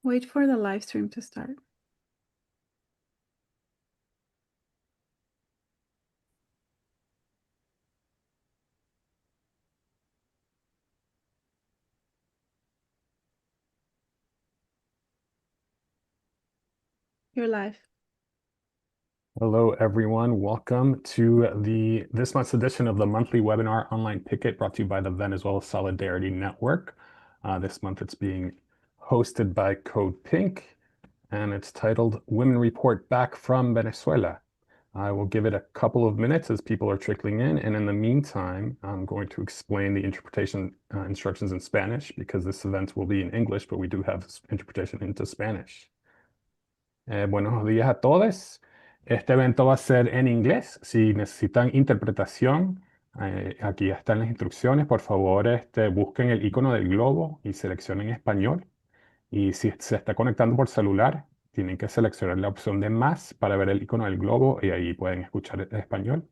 Wait for the live stream to start. You're live. Hello, everyone. Welcome to this month's edition of the monthly webinar online picket brought to you by the Venezuela Solidarity Network. This month it's being hosted by Code Pink, and it's titled Women Report Back from Venezuela. I will give it a couple of minutes as people are trickling in, and in the meantime, I'm going to explain the interpretation instructions in Spanish because this event will be in English, but we do have interpretation into Spanish. Buenos días a todos. Este evento va a ser en inglés. Si necesitan interpretación, aquí están las instrucciones. Por favor, busquen el icono del globo y seleccionen español. Y si se está conectando por celular, tienen que seleccionar la opción de más para ver el icono del globo y ahí pueden escuchar el español.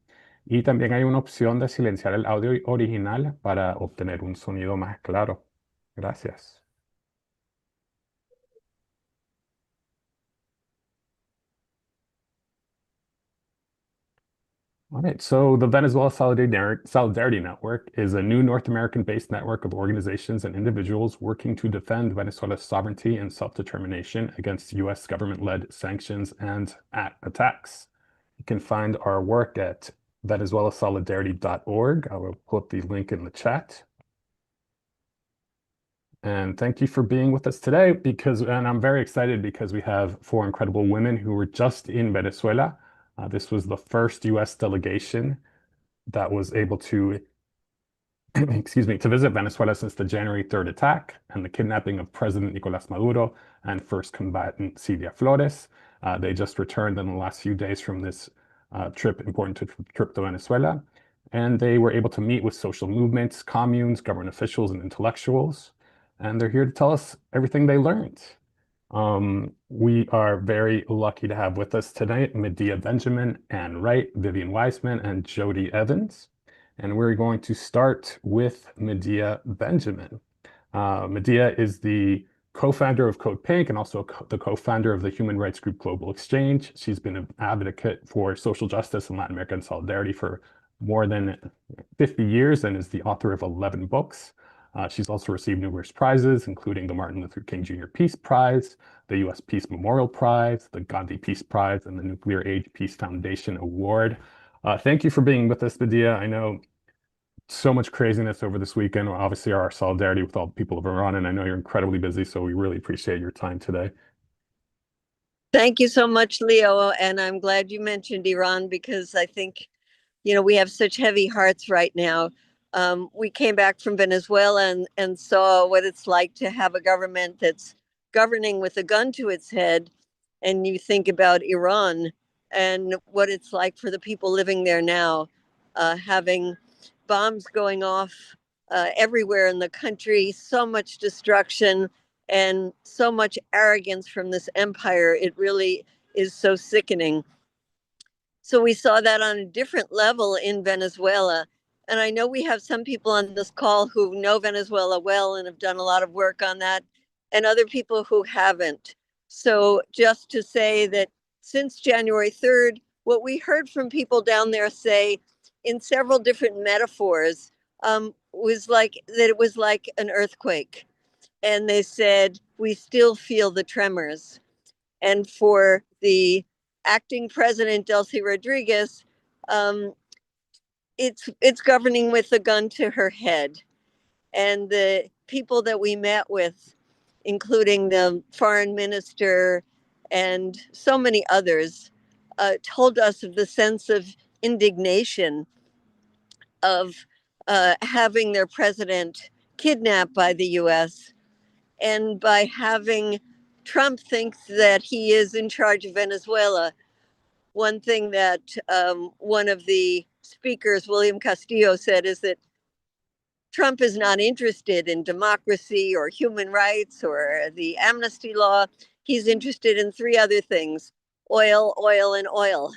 Y también hay una opción de silenciar el audio original para obtener un sonido más claro. Gracias. All right, so the Venezuela Solidarity Network is a new North American-based network of organizations and individuals working to defend Venezuela's sovereignty and self-determination against U.S. government-led sanctions and attacks. You can find our work at venezuelasolidarity.org. I will put the link in the chat. And thank you for being with us today and I'm very excited because we have four incredible women who were just in Venezuela. This was the first U.S. delegation that was able to, excuse me, to visit Venezuela since the January 3rd attack and the kidnapping of President Nicolás Maduro and first combatant Cilia Flores. They just returned in the last few days from this important trip to Venezuela. And they were able to meet with social movements, communes, government officials, and intellectuals. And they're here to tell us everything they learned. We are very lucky to have with us tonight Medea Benjamin, Ann Wright, Vivian Weissman, and Jody Evans. And we're going to start with Medea Benjamin. Medea is the co-founder of Code Pink and also the co-founder of the human rights group Global Exchange. She's been an advocate for social justice and Latin American solidarity for more than 50 years and is the author of 11 books. She's also received numerous prizes, including the Martin Luther King Jr. Peace Prize, the U.S. Peace Memorial Prize, the Gandhi Peace Prize, and the Nuclear Age Peace Foundation Award. Thank you for being with us, Medea. I know so much craziness over this weekend. Obviously, our solidarity with all the people of Iran, and I know you're incredibly busy, so we really appreciate your time today. Thank you so much, Leo. And I'm glad you mentioned Iran because I think, we have such heavy hearts right now. We came back from Venezuela and saw what it's like to have a government that's governing with a gun to its head. And you think about Iran and what it's like for the people living there now, having bombs going off everywhere in the country, so much destruction and so much arrogance from this empire. It really is so sickening. So we saw that on a different level in Venezuela. And I know we have some people on this call who know Venezuela well and have done a lot of work on that, and other people who haven't. So just to say that since January 3rd, what we heard from people down there say in several different metaphors was like that it was like an earthquake. And they said, we still feel the tremors. And for the acting president, Delcy Rodriguez, it's governing with a gun to her head. And the people that we met with, including the foreign minister and so many others, told us of the sense of indignation of having their president kidnapped by the US and by having Trump think that he is in charge of Venezuela. One thing that one of the speakers, William Castillo, said is that Trump is not interested in democracy or human rights or the amnesty law. He's interested in three other things: oil, oil, and oil.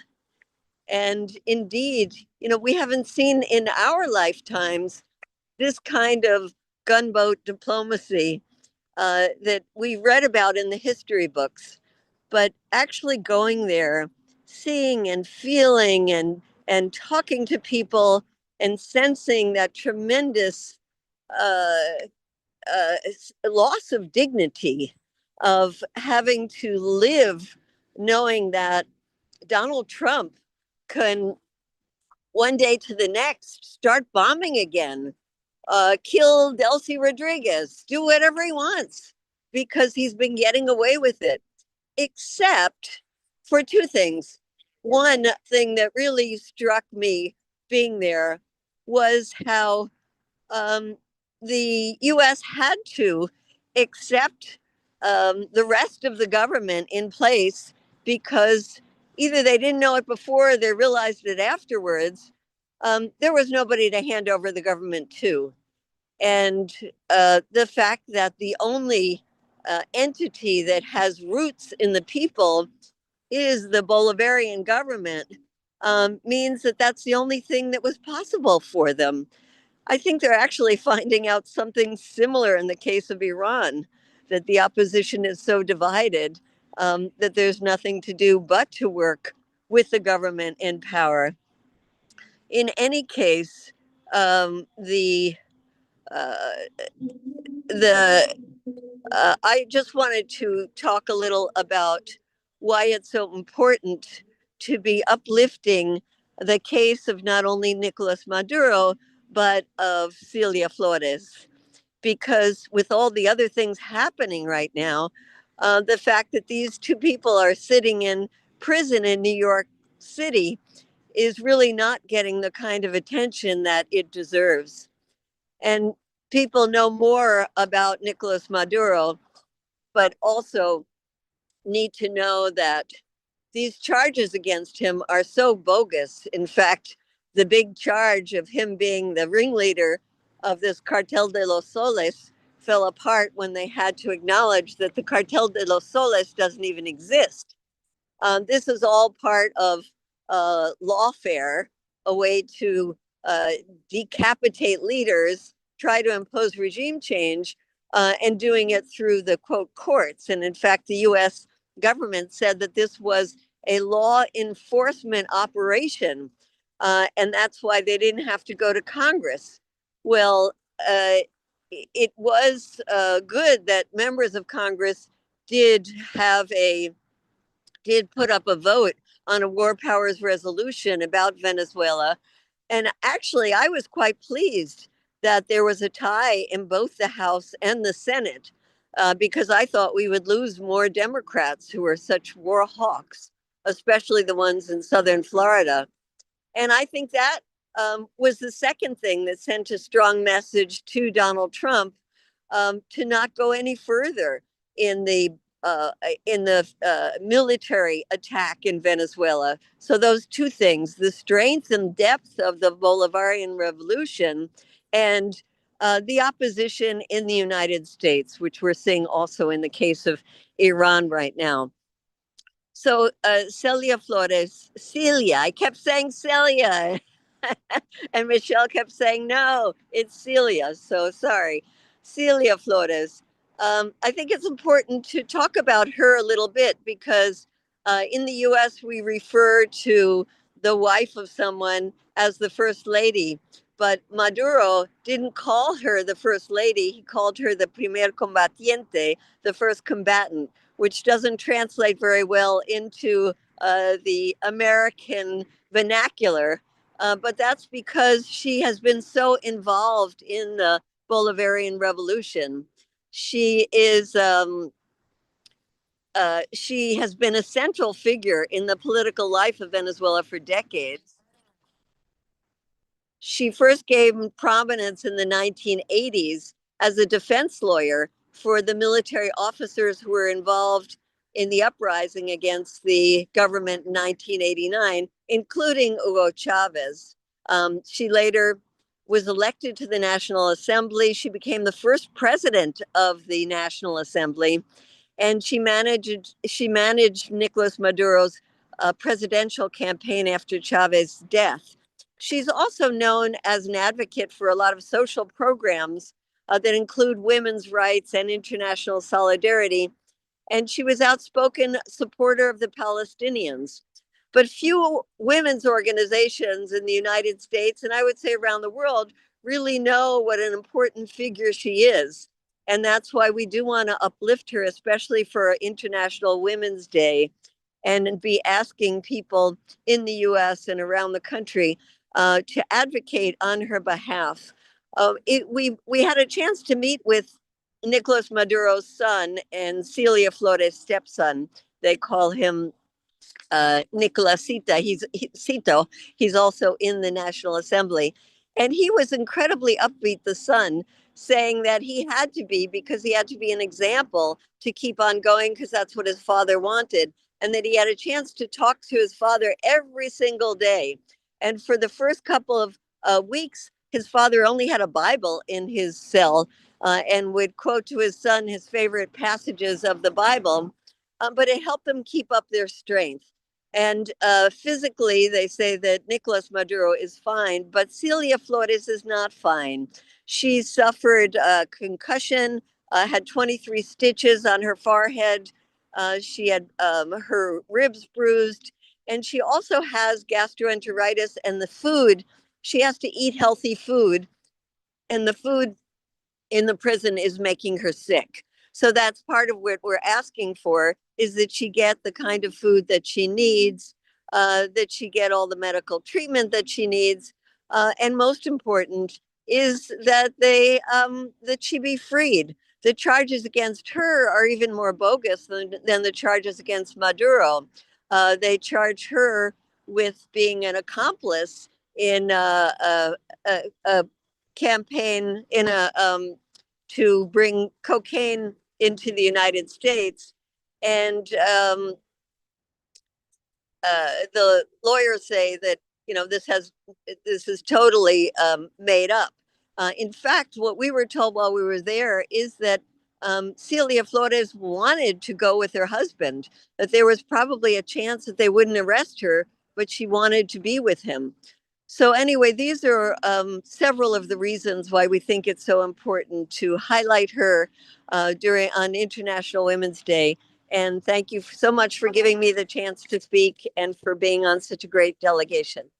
And indeed, we haven't seen in our lifetimes this kind of gunboat diplomacy that we read about in the history books, but actually going there, seeing and feeling and talking to people and sensing that tremendous uh, loss of dignity of having to live knowing that Donald Trump can one day to the next start bombing again, kill Delcy Rodriguez, do whatever he wants because he's been getting away with it, except for two things. One thing that really struck me being there was how the US had to accept the rest of the government in place because either they didn't know it before or they realized it afterwards. There was nobody to hand over the government to. And the fact that the only entity that has roots in the people is the Bolivarian government means that that's the only thing that was possible for them. I think they're actually finding out something similar in the case of Iran, that the opposition is so divided that there's nothing to do but to work with the government in power. In any case, the uh, the I just wanted to talk a little about why it's so important to be uplifting the case of not only Nicolás Maduro, but of Cilia Flores. Because with all the other things happening right now, the fact that these two people are sitting in prison in New York City is really not getting the kind of attention that it deserves. And people know more about Nicolás Maduro, but also need to know that these charges against him are so bogus. In fact, the big charge of him being the ringleader of this Cartel de los Soles fell apart when they had to acknowledge that the Cartel de los Soles doesn't even exist. This is all part of lawfare, a way to uh, decapitate leaders, try to impose regime change, and doing it through the quote courts. And in fact, the US government said that this was a law enforcement operation. And that's why they didn't have to go to Congress. Well, it was good that members of Congress did have a did put up a vote on a war powers resolution about Venezuela. And actually, I was quite pleased that there was a tie in both the House and the Senate because I thought we would lose more Democrats who are such war hawks, especially the ones in southern Florida. And I think that was the second thing that sent a strong message to Donald Trump to not go any further in the military attack in Venezuela. So those two things: the strength and depth of the Bolivarian Revolution, and the opposition in the United States, which we're seeing also in the case of Iran right now. So Celia Flores, Cilia, I kept saying Celia. And Michelle kept saying, no, it's Cilia. So sorry. Cilia Flores. I think it's important to talk about her a little bit because in the US, we refer to the wife of someone as the first lady. But Maduro didn't call her the first lady. He called her the primer combatiente, the first combatant, which doesn't translate very well into the American vernacular. But that's because she has been so involved in the Bolivarian Revolution. She is she has been a central figure in the political life of Venezuela for decades. She first gained prominence in the 1980s as a defense lawyer for the military officers who were involved in the uprising against the government in 1989, including Hugo Chavez. She later was elected to the National Assembly. She became the first president of the National Assembly, and she managed Nicolas Maduro's presidential campaign after Chavez's death. She's also known as an advocate for a lot of social programs that include women's rights and international solidarity. And she was outspoken supporter of the Palestinians. But few women's organizations in the United States, and I would say around the world, really know what an important figure she is. And that's why we do want to uplift her, especially for International Women's Day, and be asking people in the US and around the country to advocate on her behalf. We had a chance to meet with Nicolás Maduro's son and Cilia Flores' stepson. They call him Nicolásita. Cito. He's also in the National Assembly. And he was incredibly upbeat, the son, saying that he had to be, because he had to be an example to keep on going, because that's what his father wanted. And that he had a chance to talk to his father every single day. And for the first couple of weeks, his father only had a Bible in his cell and would quote to his son his favorite passages of the Bible. But it helped them keep up their strength. And physically, they say that Nicolás Maduro is fine, but Cilia Flores is not fine. She suffered a concussion, had 23 stitches on her forehead. She had her ribs bruised, and she also has gastroenteritis. And the food, she has to eat healthy food, and the food in the prison is making her sick. So that's part of what we're asking for, is that she get the kind of food that she needs, that she get all the medical treatment that she needs, and most important is that that she be freed. The charges against her are even more bogus than the charges against Maduro. They charge her with being an accomplice in a campaign in a to bring cocaine into the United States. And the lawyers say that, this is totally made up. In fact, what we were told while we were there is that Cilia Flores wanted to go with her husband, that there was probably a chance that they wouldn't arrest her, but she wanted to be with him. So anyway, these are several of the reasons why we think it's so important to highlight her on International Women's Day. And thank you so much for giving me the chance to speak and for being on such a great delegation.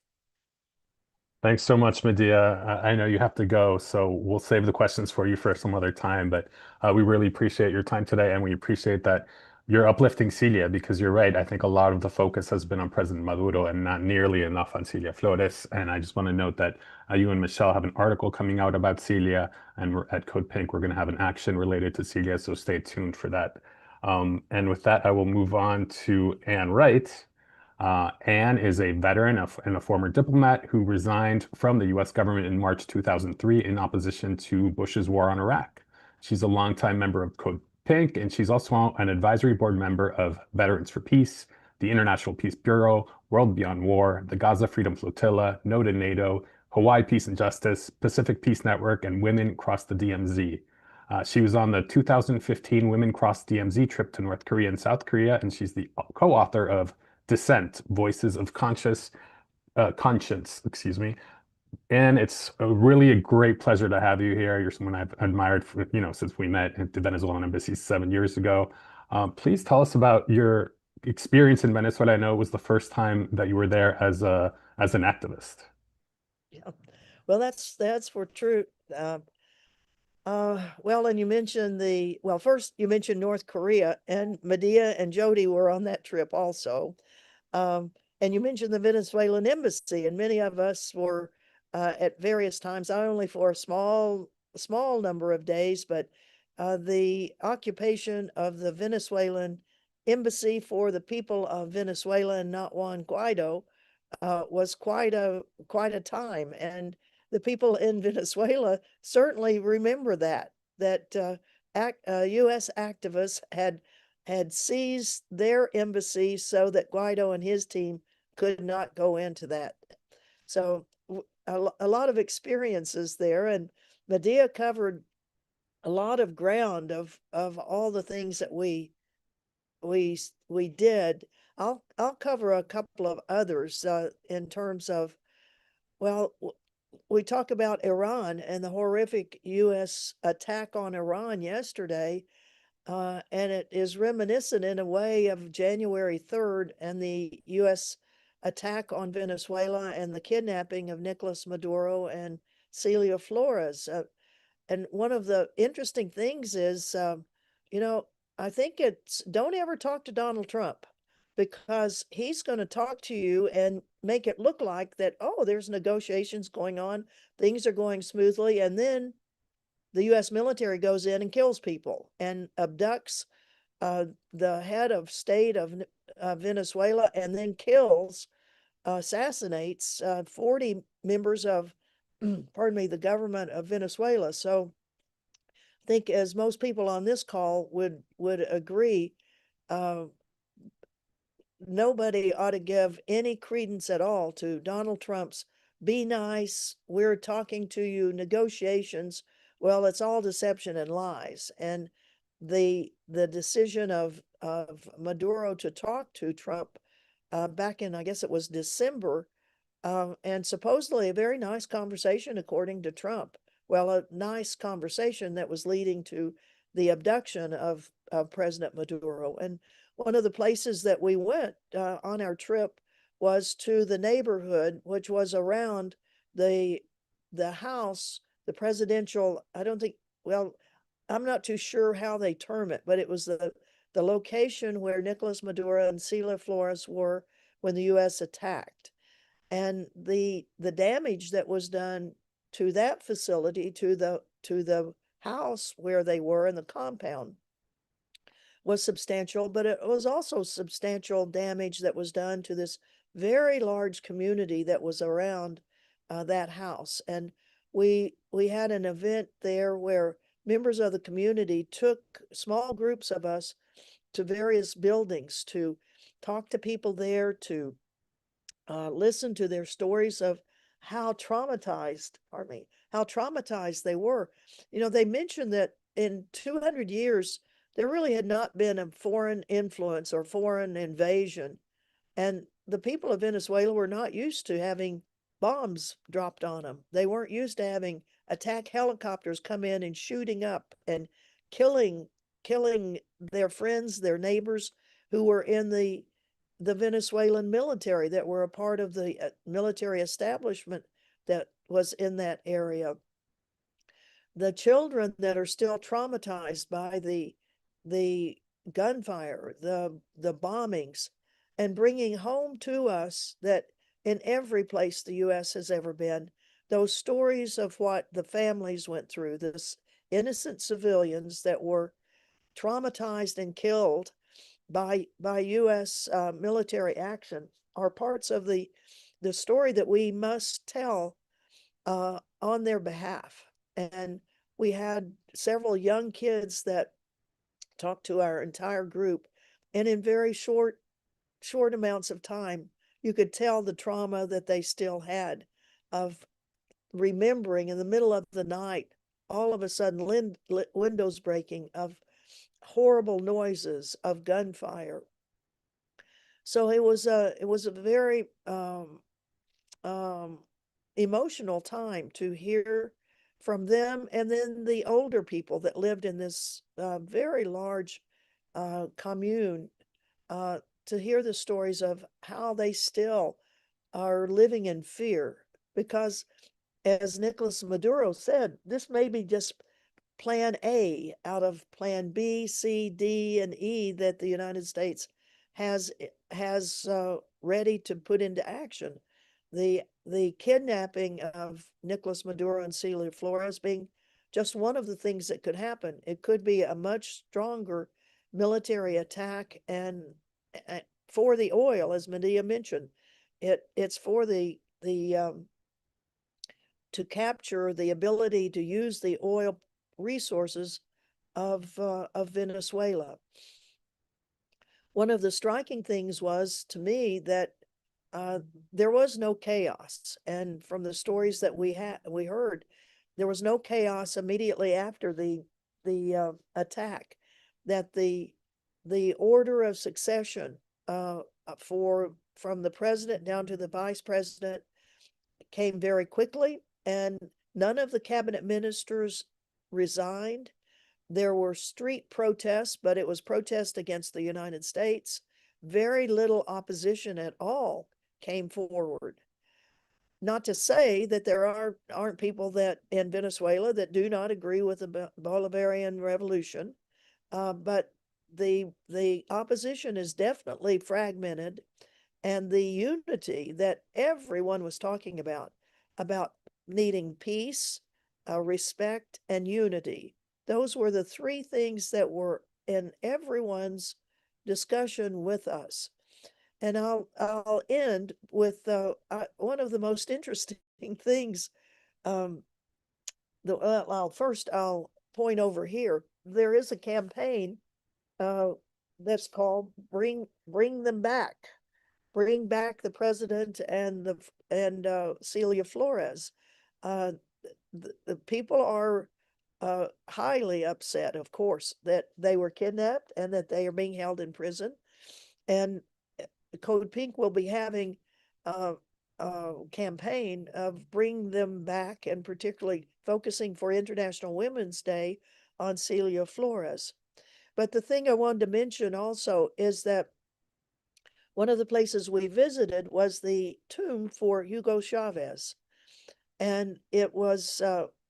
Thanks so much, Medea. I know you have to go, so we'll save the questions for you for some other time. But we really appreciate your time today, and we appreciate that you're uplifting Cilia, because you're right. I think a lot of the focus has been on President Maduro and not nearly enough on Cilia Flores. And I just want to note that you and Michelle have an article coming out about Cilia, and we're at Code Pink. We're going to have an action related to Cilia, so stay tuned for that. And with that, I will move on to Ann Wright. Ann is a veteran and a former diplomat who resigned from the US government in March 2003 in opposition to Bush's war on Iraq. She's a longtime member of Code Pink, and she's also an advisory board member of Veterans for Peace, the International Peace Bureau, World Beyond War, the Gaza Freedom Flotilla, No to NATO, Hawaii Peace and Justice, Pacific Peace Network, and Women Cross the DMZ. She was on the 2015 Women Cross DMZ trip to North Korea and South Korea, and she's the co-author of Dissent, Voices of Conscience, excuse me. And it's really a great pleasure to have you here. You're someone I've admired for, since we met at the Venezuelan embassy 7 years ago. Please tell us about your experience in Venezuela. I know it was the first time that you were there as an activist. Yeah, well, that's for true. Well, and you mentioned first you mentioned North Korea, and Medea and Jody were on that trip also. And you mentioned the Venezuelan embassy, and many of us were at various times, not only for a small number of days, but the occupation of the Venezuelan embassy for the people of Venezuela and not Juan Guaido was quite a time. And the people in Venezuela certainly remember that U.S. activists had seized their embassy so that Guaido and his team could not go into that. So a lot of experiences there, and Medea covered a lot of ground of all the things that we did. I'll cover a couple of others in terms of, well, we talk about Iran and the horrific U.S. attack on Iran yesterday, and it is reminiscent in a way of January 3rd and the U.S. attack on Venezuela and the kidnapping of Nicolás Maduro and Cilia Flores. And one of the interesting things is, I think it's don't ever talk to Donald Trump, because he's going to talk to you and make it look like that, oh, there's negotiations going on, things are going smoothly, and then the U.S. military goes in and kills people and abducts the head of state of Venezuela, and then assassinates 40 members of, pardon me, the government of Venezuela. So I think, as most people on this call would agree, nobody ought to give any credence at all to Donald Trump's "be nice, we're talking to you" negotiations. Well, it's all deception and lies. And the decision of Maduro to talk to Trump back in, I guess it was December, and supposedly a very nice conversation, according to Trump. Well, a nice conversation that was leading to the abduction of President Maduro. And one of the places that we went on our trip was to the neighborhood, which was around the house, the presidential, I don't think, well, I'm not too sure how they term it, but it was the location where Nicolás Maduro and Cilia Flores were when the U.S. attacked. And the damage that was done to that facility, to the house where they were in the compound, was substantial, but it was also substantial damage that was done to this very large community that was around that house. And we had an event there where members of the community took small groups of us to various buildings to talk to people there, to listen to their stories of how traumatized they were. They mentioned that in 200 years, there really had not been a foreign influence or foreign invasion. And the people of Venezuela were not used to having bombs dropped on them. They weren't used to having attack helicopters come in and shooting up and killing their friends, their neighbors who were in the Venezuelan military, that were a part of the military establishment that was in that area. The children that are still traumatized by the gunfire, the bombings, and bringing home to us that in every place the U.S. has ever been, those stories of what the families went through, this innocent civilians that were traumatized and killed by U.S. Military action, are parts of the story that we must tell on their behalf. And we had several young kids that talked to our entire group, and in very short amounts of time, you could tell the trauma that they still had of remembering in the middle of the night, all of a sudden windows breaking, of horrible noises, of gunfire. So it was a very emotional time to hear from them, and then the older people that lived in this very large commune, to hear the stories of how they still are living in fear, because, as Nicolás Maduro said, this may be just plan A out of plan B, C, D, and E that the United States has ready to put into action. The kidnapping of Nicolás Maduro and Cilia Flores being just one of the things that could happen. It could be a much stronger military attack, and for the oil, as Medea mentioned, it's for the to capture the ability to use the oil resources of Venezuela. One of the striking things was, to me, that there was no chaos, and from the stories that we heard, there was no chaos immediately after the attack. That the order of succession from the president down to the vice president came very quickly. and none of the cabinet ministers resigned. There were street protests, but it was protest against the United States. Very little opposition at all came forward. Not to say that there aren't people that in Venezuela that do not agree with the Bolivarian revolution, but the opposition is definitely fragmented, and the unity that everyone was talking about needing peace, respect, and unity. Those were the three things that were in everyone's discussion with us. And I'll end with one of the most interesting things. I'll point over here. There is a campaign that's called "Bring Them Back." Bring back the president and Cilia Flores. The people are highly upset, of course, that they were kidnapped and that they are being held in prison. And Code Pink will be having a campaign of bring them back, and particularly focusing for International Women's Day on Cilia Flores. But the thing I wanted to mention also is that one of the places we visited was the tomb for Hugo Chavez. And it was,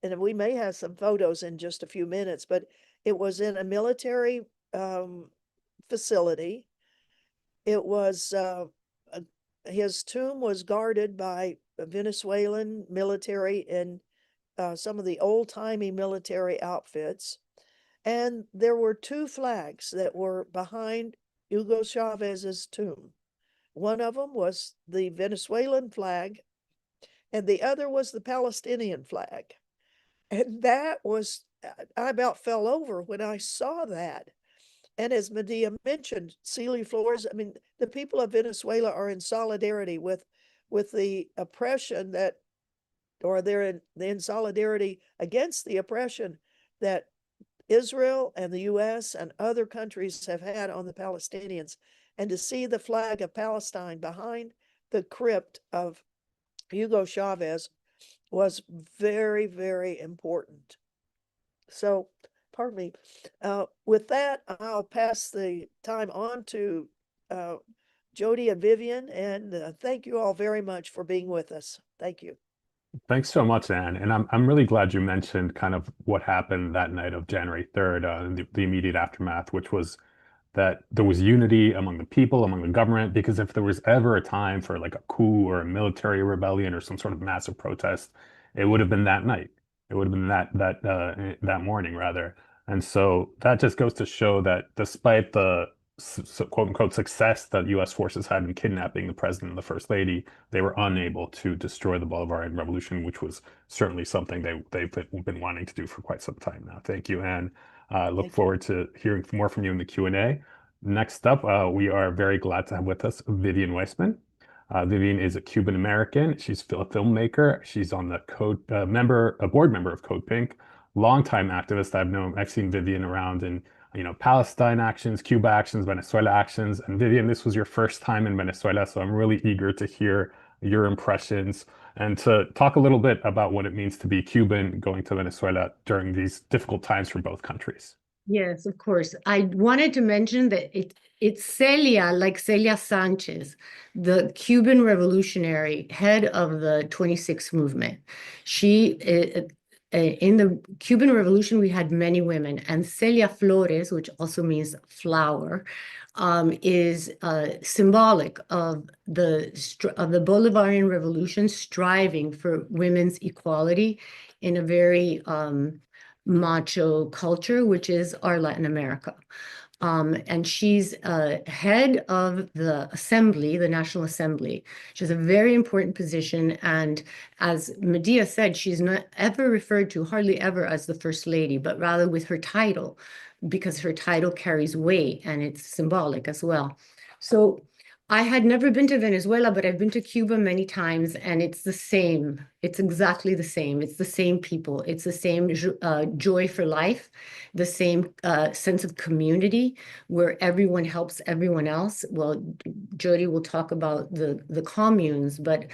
and we may have some photos in just a few minutes, but it was in a military facility. It was, his tomb was guarded by Venezuelan military in some of the old-timey military outfits. And there were two flags that were behind Hugo Chavez's tomb. One of them was the Venezuelan flag, and the other was the Palestinian flag. And that was, I about fell over when I saw that. And as Medea mentioned, Cilia Flores, I mean, the people of Venezuela are in solidarity with the oppression that, or they're in solidarity against the oppression that Israel and the US and other countries have had on the Palestinians. And to see the flag of Palestine behind the crypt of Hugo Chavez was very, very important. So, pardon me. With that, I'll pass the time on to Jody and Vivian, and thank you all very much for being with us. Thank you. Thanks so much, Ann. And I'm really glad you mentioned kind of what happened that night of January 3rd, the immediate aftermath, which was that there was unity among the people, among the government, because if there was ever a time for like a coup or a military rebellion or some sort of massive protest, it would have been that night. It would have been that morning rather. And so that just goes to show that despite the quote unquote success that U.S. forces had in kidnapping the president and the first lady, they were unable to destroy the Bolivarian Revolution, which was certainly something they've been wanting to do for quite some time now. Thank you, Ann. Look forward to hearing more from you in the Q&A. Next up, we are very glad to have with us Vivian Weissman. Vivian is a Cuban American. She's a filmmaker. She's on the board member of Code Pink, longtime activist. I've seen Vivian around in Palestine actions, Cuba actions, Venezuela actions. And Vivian, this was your first time in Venezuela, so I'm really eager to hear your impressions and to talk a little bit about what it means to be Cuban going to Venezuela during these difficult times for both countries. Yes, of course. I wanted to mention that it's Celia, like Celia Sanchez, the Cuban revolutionary head of the 26 movement. She in the Cuban Revolution, we had many women, and Celia Flores, which also means flower, is symbolic of the Bolivarian Revolution striving for women's equality in a very macho culture, which is our Latin America. And she's head of the assembly, the National Assembly. She has a very important position. And as Medea said, she's not ever referred to, hardly ever, as the First Lady, but rather with her title, because her title carries weight and it's symbolic as well. So I had never been to Venezuela, but I've been to Cuba many times, and it's the same. It's exactly the same. It's the same people. It's the same joy for life, the same sense of community where everyone helps everyone else. Well, Jody will talk about the communes, but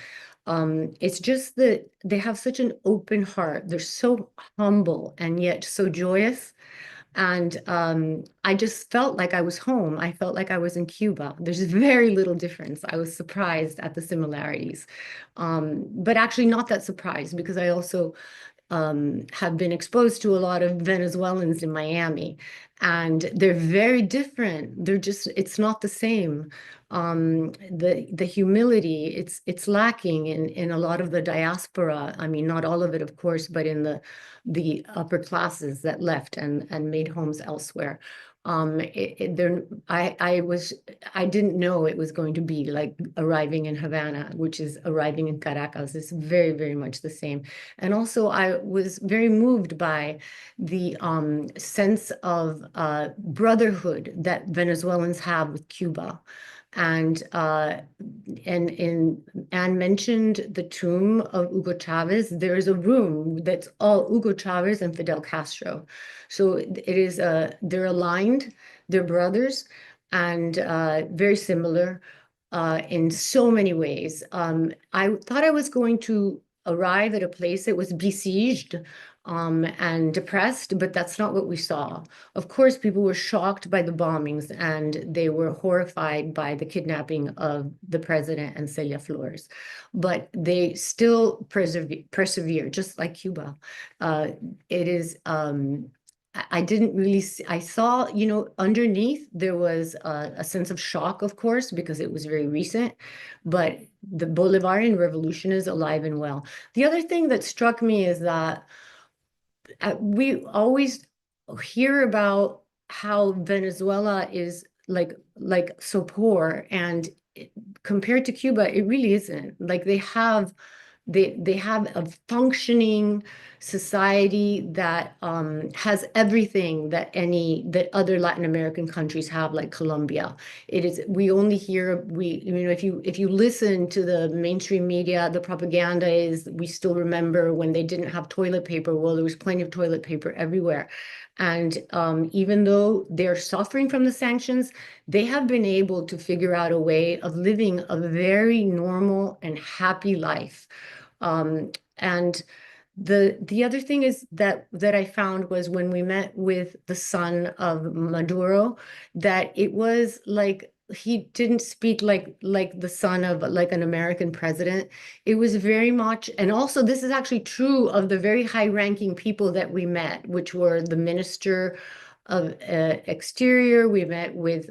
It's just that they have such an open heart. They're so humble and yet so joyous. And I just felt like I was home. I felt like I was in Cuba. There's very little difference. I was surprised at the similarities, but actually not that surprised because I also have been exposed to a lot of Venezuelans in Miami, and they're very different. They're just, it's not the same. The humility, it's lacking in a lot of the diaspora. I mean, not all of it, of course, but in the upper classes that left and made homes elsewhere. I didn't know it was going to be like arriving in Havana, which is arriving in Caracas. It's very, very much the same. And also I was very moved by the sense of brotherhood that Venezuelans have with Cuba. And Anne mentioned the tomb of Hugo Chavez. There is a room that's all Hugo Chavez and Fidel Castro. So it is they're aligned, they're brothers, and very similar in so many ways. I thought I was going to arrive at a place that was besieged and depressed, but that's not what we saw. Of course, people were shocked by the bombings and they were horrified by the kidnapping of the president and Celia Flores, but they still persevere, just like Cuba. It is, I didn't really see, I saw, you know, underneath there was a sense of shock, of course, because it was very recent, but the Bolivarian revolution is alive and well. The other thing that struck me is that we always hear about how Venezuela is like so poor, and compared to Cuba, it really isn't. Like they have a functioning society that has everything that other Latin American countries have, like Colombia. It is, we only hear, you know, if you listen to the mainstream media, the propaganda is, we still remember when they didn't have toilet paper. Well, there was plenty of toilet paper everywhere. And even though they're suffering from the sanctions, they have been able to figure out a way of living a very normal and happy life. And the other thing is that I found was when we met with the son of Maduro, that it was like he didn't speak like the son of like an American president. It was very much, and also this is actually true of the very high-ranking people that we met, which were the Minister of Exterior. We met with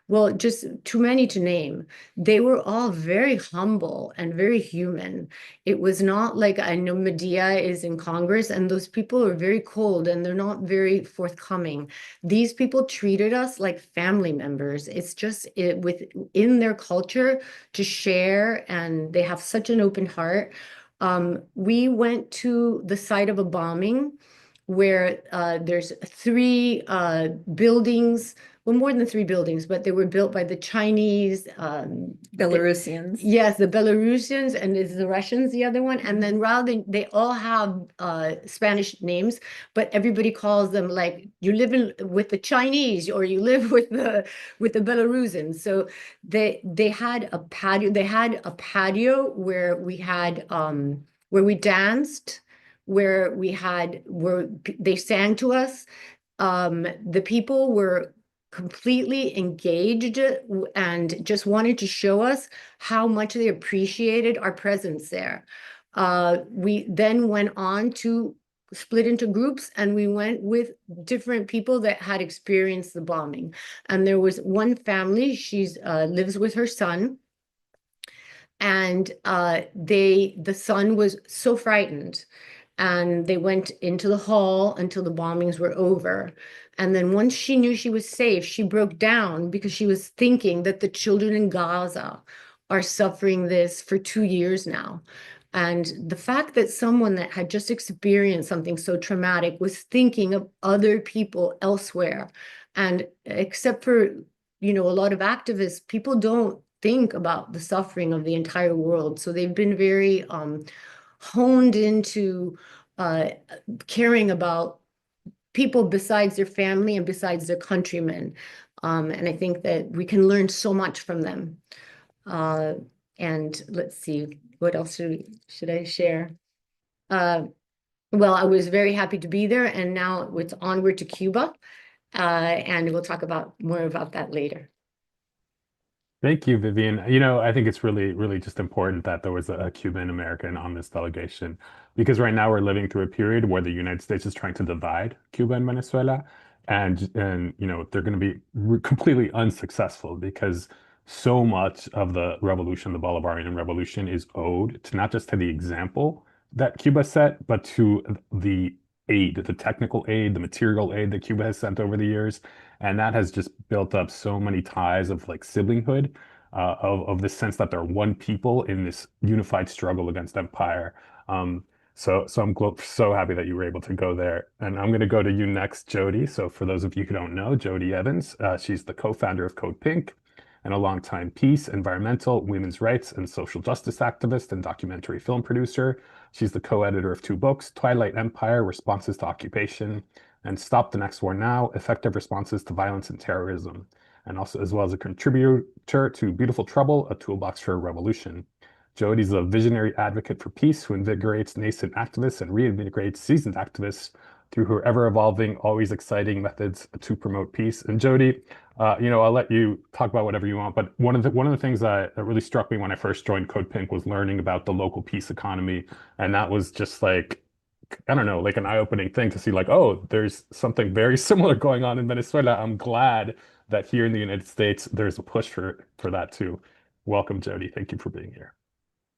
well, just too many to name. They were all very humble and very human. It was not like, I know Medea is in Congress and those people are very cold and they're not very forthcoming. These people treated us like family members. It's just within their culture to share, and they have such an open heart. We went to the site of a bombing where there's 3 buildings, well, more than 3 buildings, but they were built by the Chinese. Belarusians. Yes, the Belarusians, and is the Russians the other one. And then rather than, they all have Spanish names, but everybody calls them like, you live with the Chinese or you live with the Belarusians. So they had a patio. They had a patio where we had where we danced, where they sang to us. The people were completely engaged and just wanted to show us how much they appreciated our presence there. We then went on to split into groups, and we went with different people that had experienced the bombing. And there was one family, she's lives with her son, and the son was so frightened, and they went into the hall until the bombings were over. And then once she knew she was safe, she broke down because she was thinking that the children in Gaza are suffering this for 2 years now. And the fact that someone that had just experienced something so traumatic was thinking of other people elsewhere. And except for, you know, a lot of activists, people don't think about the suffering of the entire world. So they've been very honed into caring about people besides their family and besides their countrymen. And I think that we can learn so much from them. And let's see, what else should I share? Well, I was very happy to be there, and now it's onward to Cuba. And we'll talk more about that later. Thank you, Vivian. You know, I think it's really, really just important that there was a Cuban American on this delegation because right now we're living through a period where the United States is trying to divide Cuba and Venezuela, and you know they're going to be completely unsuccessful because so much of the revolution, the Bolivarian Revolution, is owed to not just to the example that Cuba set, but to the aid, the technical aid, the material aid that Cuba has sent over the years. And that has just built up so many ties of like siblinghood, of this sense that they're one people in this unified struggle against empire. So I'm so happy that you were able to go there. And I'm going to go to you next, Jody. So for those of you who don't know, Jody Evans, she's the co-founder of Code Pink and a longtime peace, environmental, women's rights, and social justice activist and documentary film producer. She's the co-editor of 2 books, Twilight Empire: Responses to Occupation, and Stop the Next War Now: Effective Responses to Violence and Terrorism, and also as well as a contributor to Beautiful Trouble, a toolbox for a revolution. Jody's a visionary advocate for peace who invigorates nascent activists and reinvigorates seasoned activists through her ever-evolving, always exciting methods to promote peace. And Jody, you know, I'll let you talk about whatever you want, but one of the things that really struck me when I first joined Code Pink was learning about the local peace economy, and that was just like, I don't know, like an eye-opening thing to see like, oh, there's something very similar going on in Venezuela. I'm glad that here in the United States, there's a push for that too. Welcome, Jody. Thank you for being here.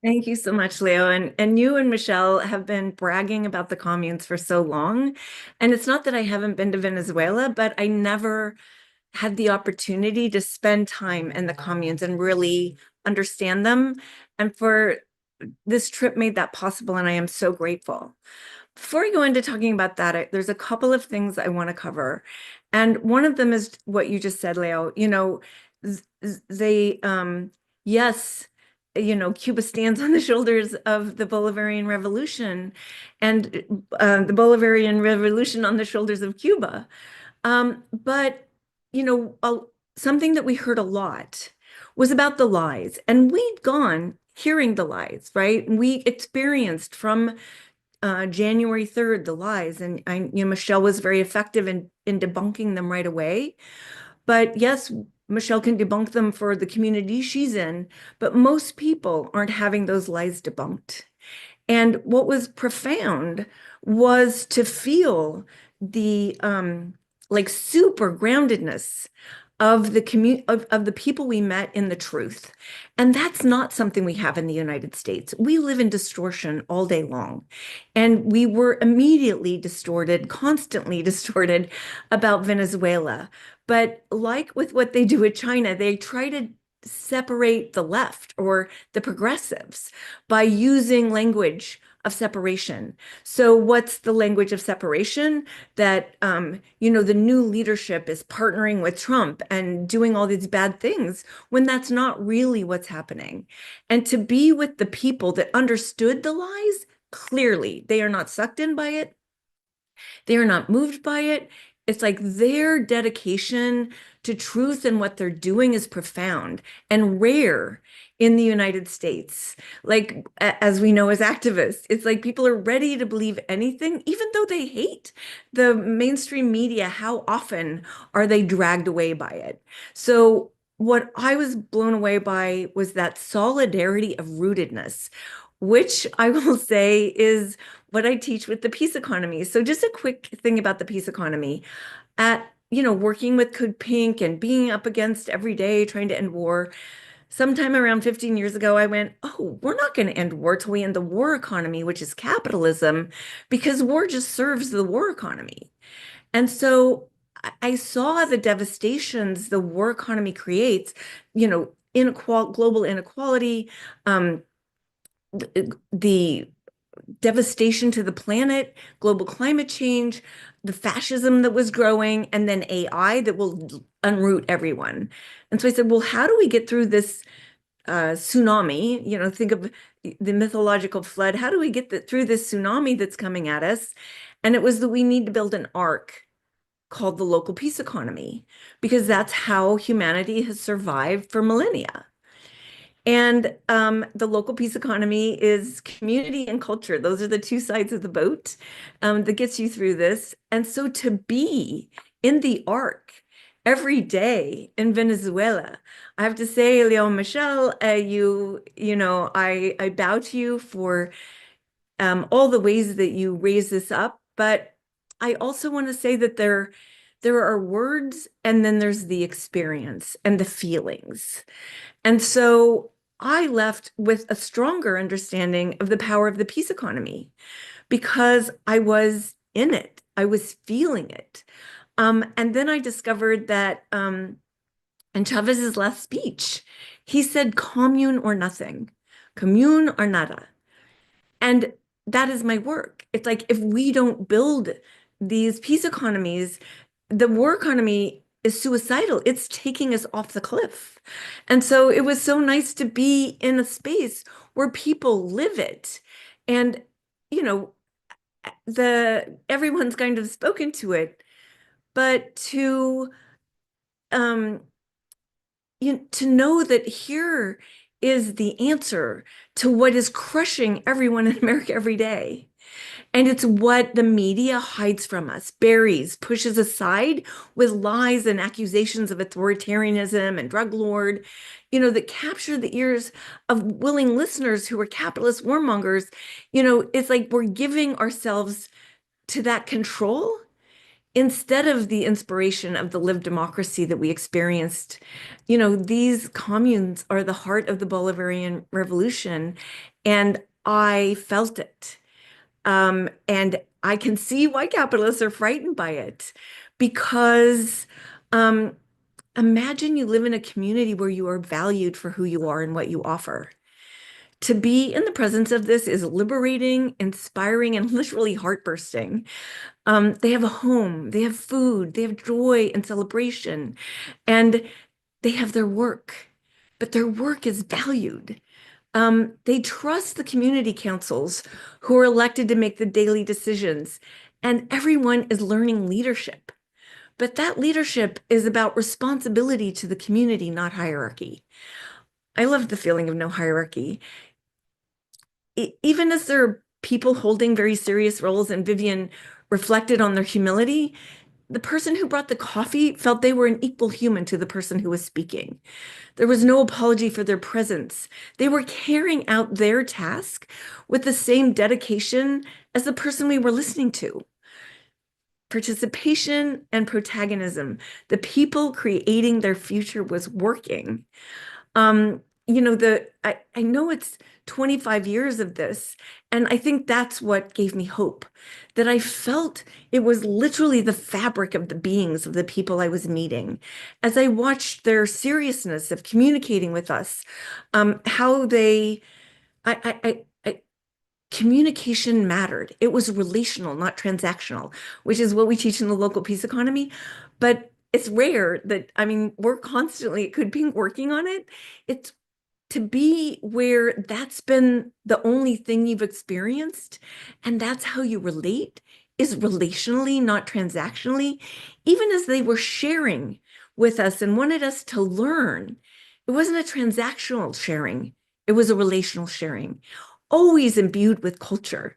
Thank you so much, Leo. And you and Michelle have been bragging about the communes for so long. And it's not that I haven't been to Venezuela, but I never had the opportunity to spend time in the communes and really understand them. And for this trip made that possible, and I am so grateful. Before I go into talking about that, there's a couple of things I want to cover. And one of them is what you just said, Leo. You know, yes, you know, Cuba stands on the shoulders of the Bolivarian Revolution, and the Bolivarian Revolution on the shoulders of Cuba. But, you know, something that we heard a lot was about the lies. And we'd gone hearing the lies, right? We experienced from January 3rd, the lies. And you know, Michelle was very effective in debunking them right away. But yes, Michelle can debunk them for the community she's in, but most people aren't having those lies debunked. And what was profound was to feel the like super groundedness of the of the people we met in the truth. And that's not something we have in the United States. We live in distortion all day long. And we were immediately distorted, constantly distorted about Venezuela. But like with what they do with China, they try to separate the left or the progressives by using language of separation. So what's the language of separation? That, you know, the new leadership is partnering with Trump and doing all these bad things when that's not really what's happening. And to be with the people that understood the lies, clearly, they are not sucked in by it. They are not moved by it. It's like their dedication to truth and what they're doing is profound and rare in the United States. Like, as we know as activists, it's like people are ready to believe anything, even though they hate the mainstream media. How often are they dragged away by it? So what I was blown away by was that solidarity of rootedness, which I will say is what I teach with the peace economy. So just a quick thing about the peace economy. You know, working with Code Pink and being up against every day trying to end war, sometime around 15 years ago, I went, oh, we're not going to end war till we end the war economy, which is capitalism, because war just serves the war economy. And so I saw the devastations the war economy creates, you know, global inequality, the devastation to the planet, global climate change, the fascism that was growing, and then AI that will unroot everyone. And so I said, well, how do we get through this tsunami? You know, think of the mythological flood. How do we get through this tsunami that's coming at us? And it was that we need to build an arc called the local peace economy, because that's how humanity has survived for millennia. And the local peace economy is community and culture. Those are the two sides of the boat that gets you through this. And so to be in the arc every day in Venezuela, I have to say, Leo Michelle, I bow to you for all the ways that you raise this up. But I also want to say that there are words, and then there's the experience and the feelings. And so I left with a stronger understanding of the power of the peace economy because I was in it. I was feeling it. And then I discovered that in Chavez's last speech, he said commune or nothing, commune or nada. And that is my work. It's like if we don't build these peace economies, the war economy is suicidal. It's taking us off the cliff. And so it was so nice to be in a space where people live it. And, you know, everyone's kind of spoken to it, but to know that here is the answer to what is crushing everyone in America every day. And it's what the media hides from us, buries, pushes aside with lies and accusations of authoritarianism and drug lord, that capture the ears of willing listeners who are capitalist warmongers. It's like we're giving ourselves to that control instead of the inspiration of the lived democracy that we experienced. These communes are the heart of the Bolivarian Revolution, and I felt it. And I can see why capitalists are frightened by it, because imagine you live in a community where you are valued for who you are and what you offer. To be in the presence of this is liberating, inspiring, and literally heart-bursting. They have a home, they have food, they have joy and celebration, and they have their work, but their work is valued. They trust the community councils who are elected to make the daily decisions, and everyone is learning leadership. But that leadership is about responsibility to the community, not hierarchy. I love the feeling of no hierarchy. Even as there are people holding very serious roles, and Vivian reflected on their humility, the person who brought the coffee felt they were an equal human to the person who was speaking. There was no apology for their presence. They were carrying out their task with the same dedication as the person we were listening to. Participation and protagonism. The people creating their future was working. I know it's 25 years of this, and I think that's what gave me hope, that I felt it was literally the fabric of the beings of the people I was meeting. As I watched their seriousness of communicating with us, how communication mattered. It was relational, not transactional, which is what we teach in the local peace economy. But it's rare that, we're constantly at Good Pink working on it. It's to be where that's been the only thing you've experienced, and that's how you relate, is relationally, not transactionally. Even as they were sharing with us and wanted us to learn, it wasn't a transactional sharing, it was a relational sharing, always imbued with culture,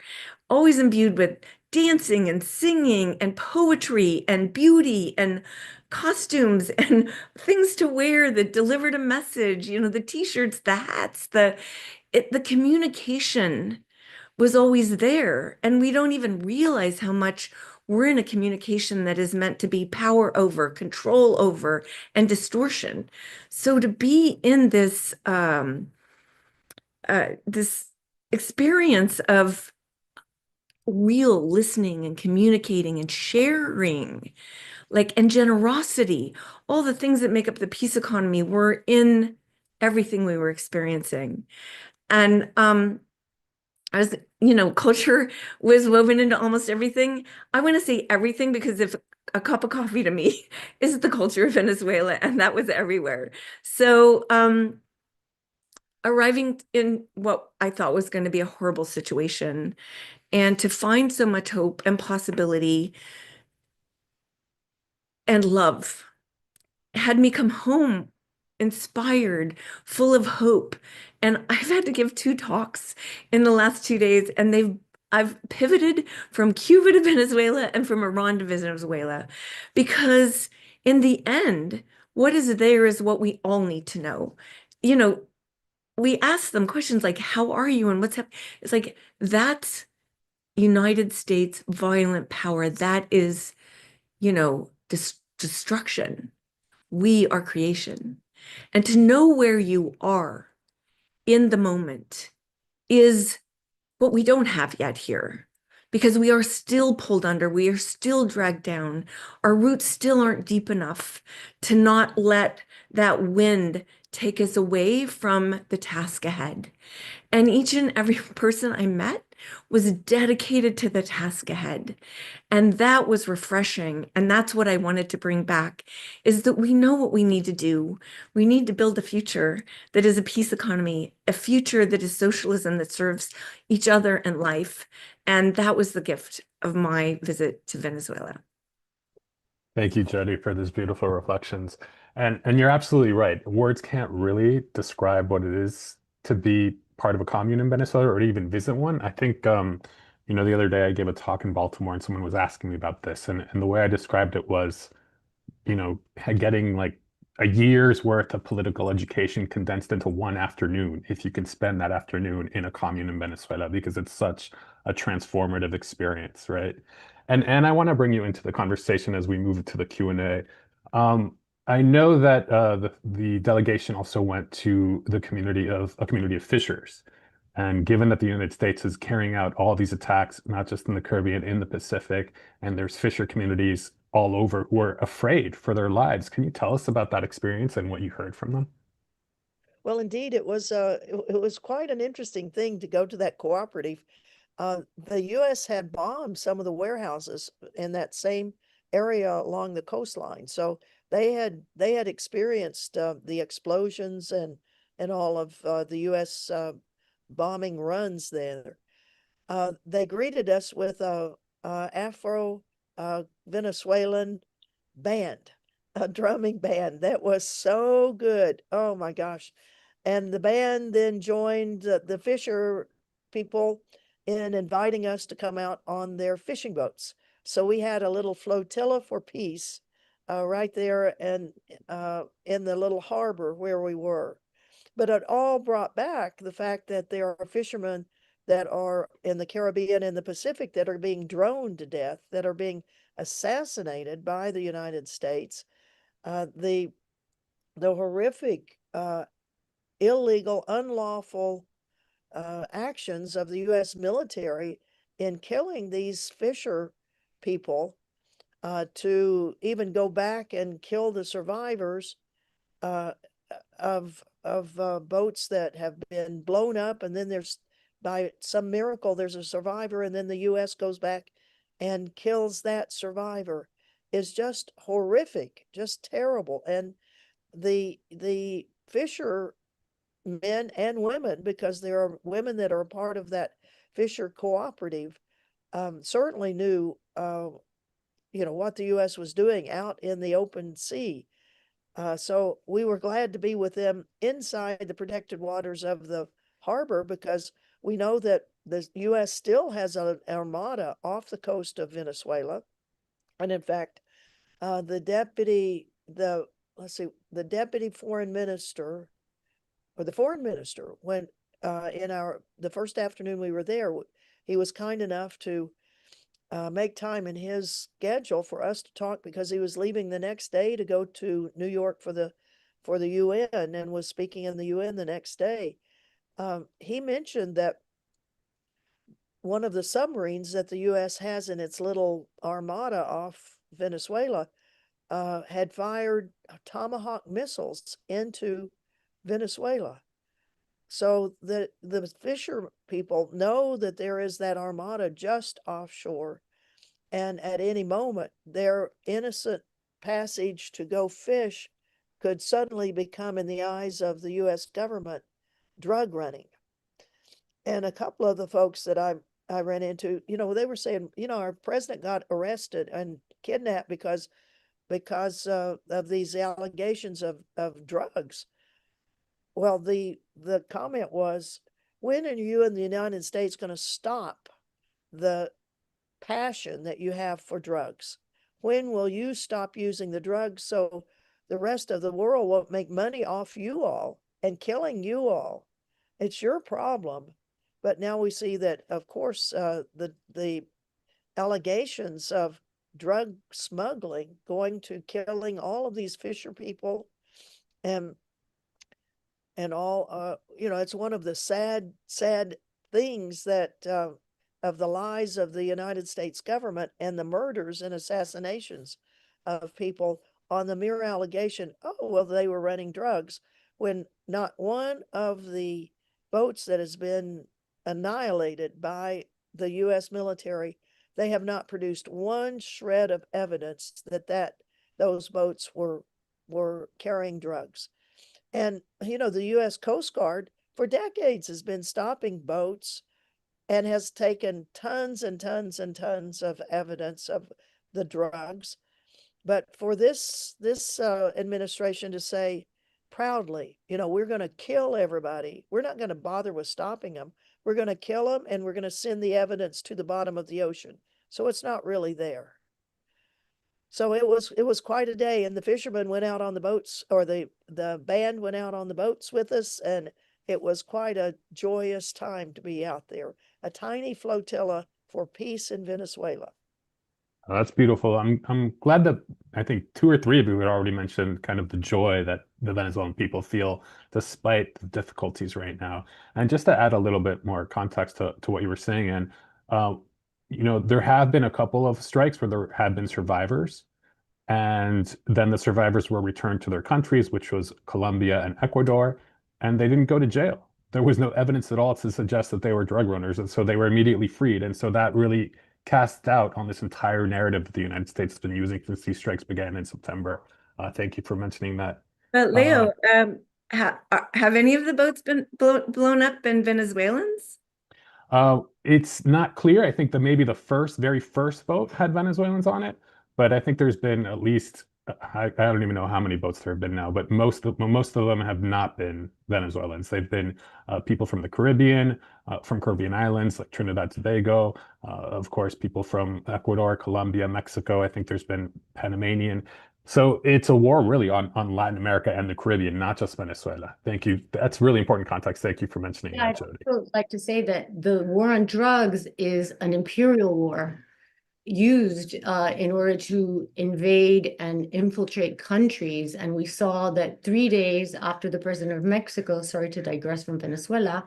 always imbued with dancing and singing and poetry and beauty and costumes and things to wear that delivered a message, the t-shirts, the hats, the communication was always there. And we don't even realize how much we're in a communication that is meant to be power over, control over, and distortion. So to be in this this experience of real listening and communicating and sharing, and generosity, all the things that make up the peace economy were in everything we were experiencing. And culture was woven into almost everything. I want to say everything because if a cup of coffee to me is the culture of Venezuela, and that was everywhere. So arriving in what I thought was going to be a horrible situation, and to find so much hope and possibility and love, had me come home inspired, full of hope. And I've had to give 2 talks in the last 2 days, and I've pivoted from Cuba to Venezuela and from Iran to Venezuela, because in the end, what is there is what we all need to know. You know, we ask them questions like, how are you and what's happening? It's like, that's United States violent power. That is, destruction. We are creation. And to know where you are in the moment is what we don't have yet here, because we are still pulled under, we are still dragged down. Our roots still aren't deep enough to not let that wind take us away from the task ahead. And each and every person I met was dedicated to the task ahead. And that was refreshing. And that's what I wanted to bring back, is that we know what we need to do. We need to build a future that is a peace economy, a future that is socialism, that serves each other and life. And that was the gift of my visit to Venezuela. Thank you, Jody, for these beautiful reflections. And you're absolutely right. Words can't really describe what it is to be part of a commune in Venezuela or to even visit one. I think the other day I gave a talk in Baltimore and someone was asking me about this, and the way I described it was, getting like a year's worth of political education condensed into one afternoon, if you can spend that afternoon in a commune in Venezuela, because it's such a transformative experience, right? And I want to bring you into the conversation as we move to the Q&A. I know that the delegation also went to a community of fishers. And given that the United States is carrying out all these attacks, not just in the Caribbean, in the Pacific, and there's fisher communities all over who are afraid for their lives, can you tell us about that experience and what you heard from them? Well, indeed, it was quite an interesting thing to go to that cooperative. The U.S. had bombed some of the warehouses in that same area along the coastline, so they had experienced the explosions and all of the U.S. Bombing runs there. They greeted us with a Afro Venezuelan band, a drumming band that was so good. Oh my gosh. And the band then joined the fisher people in inviting us to come out on their fishing boats. So we had a little flotilla for peace right there and in the little harbor where we were. But it all brought back the fact that there are fishermen that are in the Caribbean and the Pacific that are being droned to death, that are being assassinated by the United States. The horrific, illegal, unlawful actions of the U.S. military in killing these fisher people, to even go back and kill the survivors of boats that have been blown up, and then there's, by some miracle, there's a survivor, and then the U.S. goes back and kills that survivor, is just horrific, just terrible. And the fisher men and women, because there are women that are a part of that fisher cooperative, certainly knew what the U.S. was doing out in the open sea. So we were glad to be with them inside the protected waters of the harbor, because we know that the U.S. still has an armada off the coast of Venezuela. And in fact, the deputy foreign minister, or the foreign minister, when in the first afternoon we were there, he was kind enough to make time in his schedule for us to talk, because he was leaving the next day to go to New York for the UN, and was speaking in the UN the next day. He mentioned that one of the submarines that the U.S. has in its little armada off Venezuela had fired Tomahawk missiles into Venezuela. So the fisher people know that there is that armada just offshore, and at any moment their innocent passage to go fish could suddenly become, in the eyes of the U.S. government, drug running. And a couple of the folks that I ran into, they were saying, our president got arrested and kidnapped because because of these allegations of drugs. Well, the comment was, when are you in the United States going to stop the passion that you have for drugs? When will you stop using the drugs so the rest of the world won't make money off you all and killing you all? It's your problem. But now we see that, of course, the allegations of drug smuggling going to killing all of these fisher people and all, it's one of the sad things that of the lies of the United States government and the murders and assassinations of people on the mere allegation, oh, well, they were running drugs, when not one of the boats that has been annihilated by the U.S. military, they have not produced one shred of evidence that those boats were carrying drugs. And, the U.S. Coast Guard for decades has been stopping boats and has taken tons and tons and tons of evidence of the drugs. But for this administration to say proudly, we're going to kill everybody. We're not going to bother with stopping them. We're going to kill them, and we're going to send the evidence to the bottom of the ocean. So it's not really there. So it was quite a day, and the fishermen went out on the boats, or the band went out on the boats with us, and it was quite a joyous time to be out there. A tiny flotilla for peace in Venezuela. Oh, that's beautiful. I'm glad that I think two or three of you had already mentioned kind of the joy that the Venezuelan people feel despite the difficulties right now. And just to add a little bit more context to what you were saying, and there have been a couple of strikes where there have been survivors, and then the survivors were returned to their countries, which was Colombia and Ecuador, and they didn't go to jail. There was no evidence at all to suggest that they were drug runners, and so they were immediately freed. And so that really cast doubt on this entire narrative that the United States has been using since these strikes began in September. Thank you for mentioning that. But Leo, have any of the boats been blown up in Venezuelans? It's not clear. I think that maybe the very first boat had Venezuelans on it, but I think there's been at least, I don't even know how many boats there have been now, but most of them have not been Venezuelans. They've been people from the Caribbean, from Caribbean islands like Trinidad, Tobago, of course, people from Ecuador, Colombia, Mexico. I think there's been Panamanian. So it's a war really on Latin America and the Caribbean, not just Venezuela. Thank you. That's really important context. Thank you for mentioning that, Jody. I'd also like to say that the war on drugs is an imperial war used in order to invade and infiltrate countries. And we saw that 3 days after the president of Mexico, sorry to digress from Venezuela,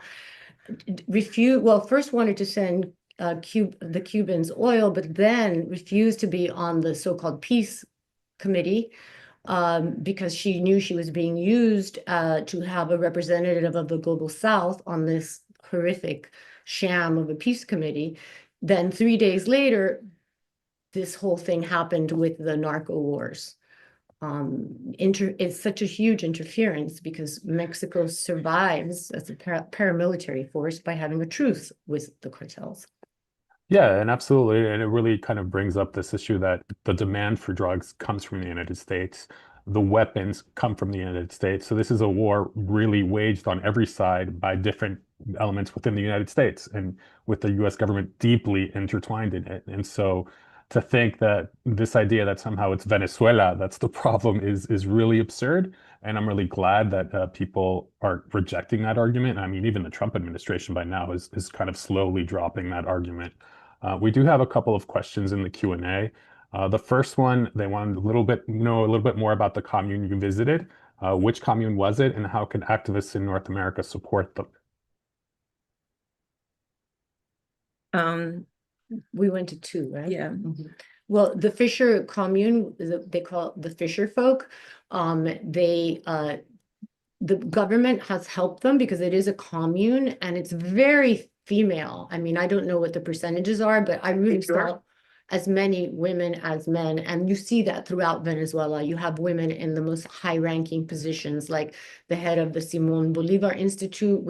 first wanted to send the Cubans oil, but then refused to be on the so-called peace committee because she knew she was being used to have a representative of the global South on this horrific sham of a peace committee. Then 3 days later, this whole thing happened with the narco wars. It's such a huge interference because Mexico survives as a paramilitary force by having a truce with the cartels. Yeah, and absolutely. And it really kind of brings up this issue that the demand for drugs comes from the United States. The weapons come from the United States. So this is a war really waged on every side by different elements within the United States and with the US government deeply intertwined in it. And so to think that this idea that somehow it's Venezuela that's the problem is really absurd. And I'm really glad that people are rejecting that argument. I mean, even the Trump administration by now is kind of slowly dropping that argument. We do have a couple of questions in the Q&A. The first one, they wanted know a little bit more about the commune you visited. Which commune was it, and how can activists in North America support them? We went to 2, right? Yeah. Mm-hmm. Well, the Fisher commune, they call it the Fisher folk. The government has helped them because it is a commune and it's very female. I mean, I don't know what the percentages are, but I really saw as many women as men. And you see that throughout Venezuela. You have women in the most high-ranking positions, like the head of the Simón Bolívar Institute,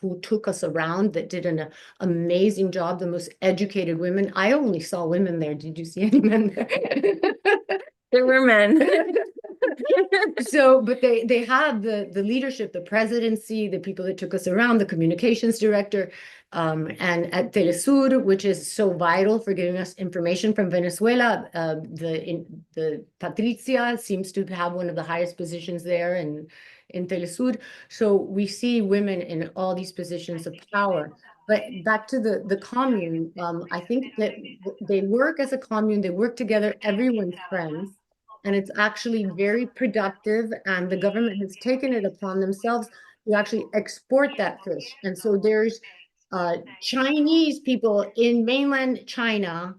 who took us around, that did an amazing job, the most educated women. I only saw women there. Did you see any men there? There were men. So, but they have the leadership, the presidency, the people that took us around, the communications director, and at Telesur, which is so vital for giving us information from Venezuela. The Patricia seems to have one of the highest positions there in Telesur. So we see women in all these positions of power. But back to the commune, I think that they work as a commune, they work together, everyone's friends. And it's actually very productive, and the government has taken it upon themselves to actually export that fish. And so there's Chinese people in mainland China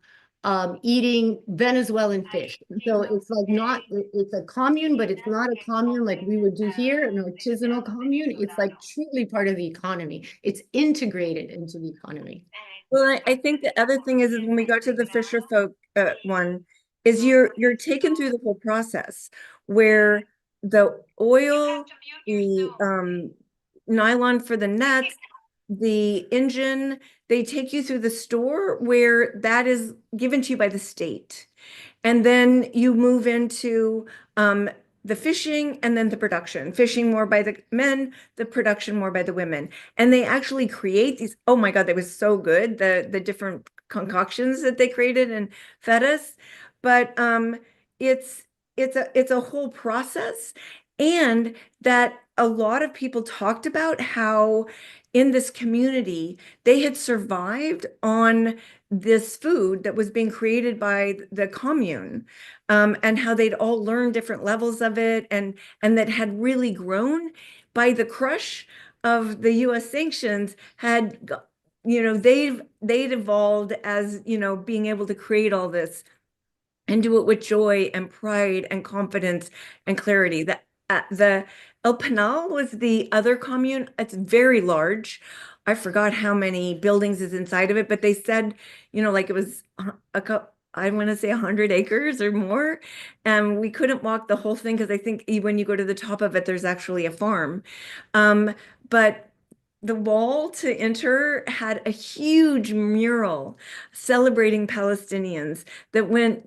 eating Venezuelan fish. So it's like not, it's a commune, but it's not a commune like we would do here, an artisanal commune. It's like truly part of the economy. It's integrated into the economy. Well, I think the other thing is when we got to the fisher folk one, is you're taken through the whole process where the oil, the nylon for the nets, the engine, they take you through the store where that is given to you by the state. And then you move into the fishing and then the production. Fishing more by the men, the production more by the women. And they actually create these, oh my God, that was so good, the different concoctions that they created and fed us. But it's a whole process. And that a lot of people talked about how in this community, they had survived on this food that was being created by the commune, and how they'd all learned different levels of it, and that had really grown by the crush of the US sanctions had, they'd evolved as, being able to create all this and do it with joy and pride and confidence and clarity. The El Penal was the other commune. It's very large. I forgot how many buildings is inside of it, but they said, like it was I want to say 100 acres or more. And we couldn't walk the whole thing because I think when you go to the top of it, there's actually a farm. But the wall to enter had a huge mural celebrating Palestinians that went,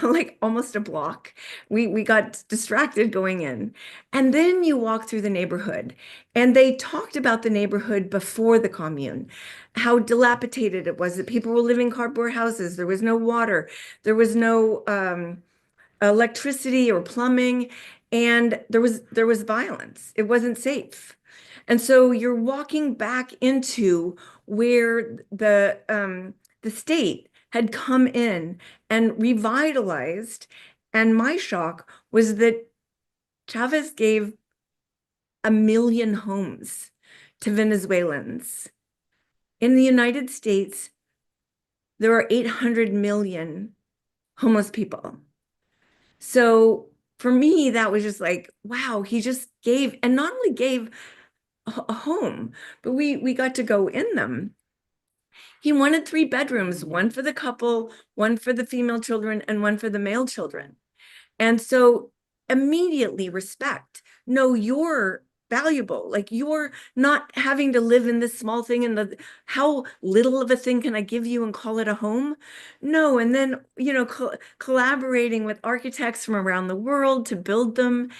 like almost a block. We got distracted going in. And then you walk through the neighborhood, and they talked about the neighborhood before the commune, how dilapidated it was, that people were living in cardboard houses. There was no water. There was no electricity or plumbing. And there was violence. It wasn't safe. And so you're walking back into where the state had come in and revitalized. And my shock was that Chavez gave 1 million homes to Venezuelans. In the United States, there are 800 million homeless people. So for me, that was just like, wow, he just gave, and not only gave a home, but we got to go in them. He wanted 3 bedrooms, one for the couple, one for the female children, and one for the male children. And so immediately respect. No, you're valuable. Like, you're not having to live in this small thing and how little of a thing can I give you and call it a home? No. And then, collaborating with architects from around the world to build them.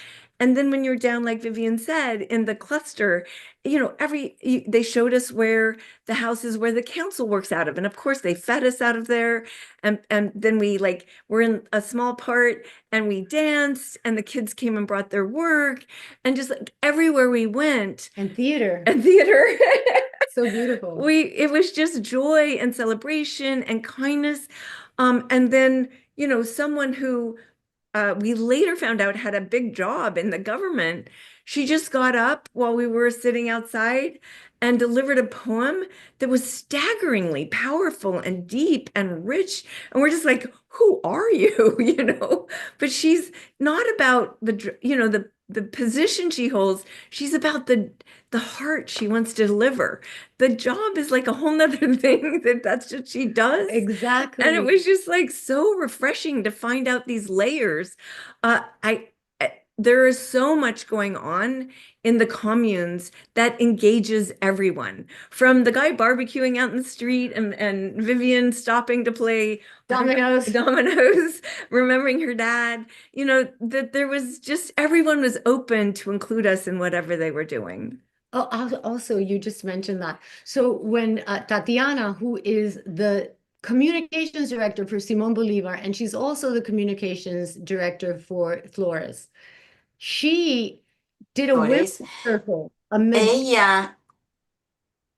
And then when you're down, like Vivian said, in the cluster, they showed us where the house is where the council works out of. And of course they fed us out of there. And then we were in a small part and we danced, and the kids came and brought their work, and just like everywhere we went. And theater. So beautiful. It was just joy and celebration and kindness. And then, someone who we later found out had a big job in the government. She just got up while we were sitting outside and delivered a poem that was staggeringly powerful and deep and rich. And we're just like, who are you? But she's not about the position she holds. She's about the heart she wants to deliver. The job is like a whole nother thing that's what she does. Exactly. And it was just like so refreshing to find out these layers. there is so much going on in the communes that engages everyone, from the guy barbecuing out in the street and Vivian stopping to play dominoes, remembering her dad, that there was just, everyone was open to include us in whatever they were doing. Oh, also, you just mentioned that. So when Tatiana, who is the communications director for Simón Bolívar, and she's also the communications director for Flores, she did a women's Flores. circle. Ella,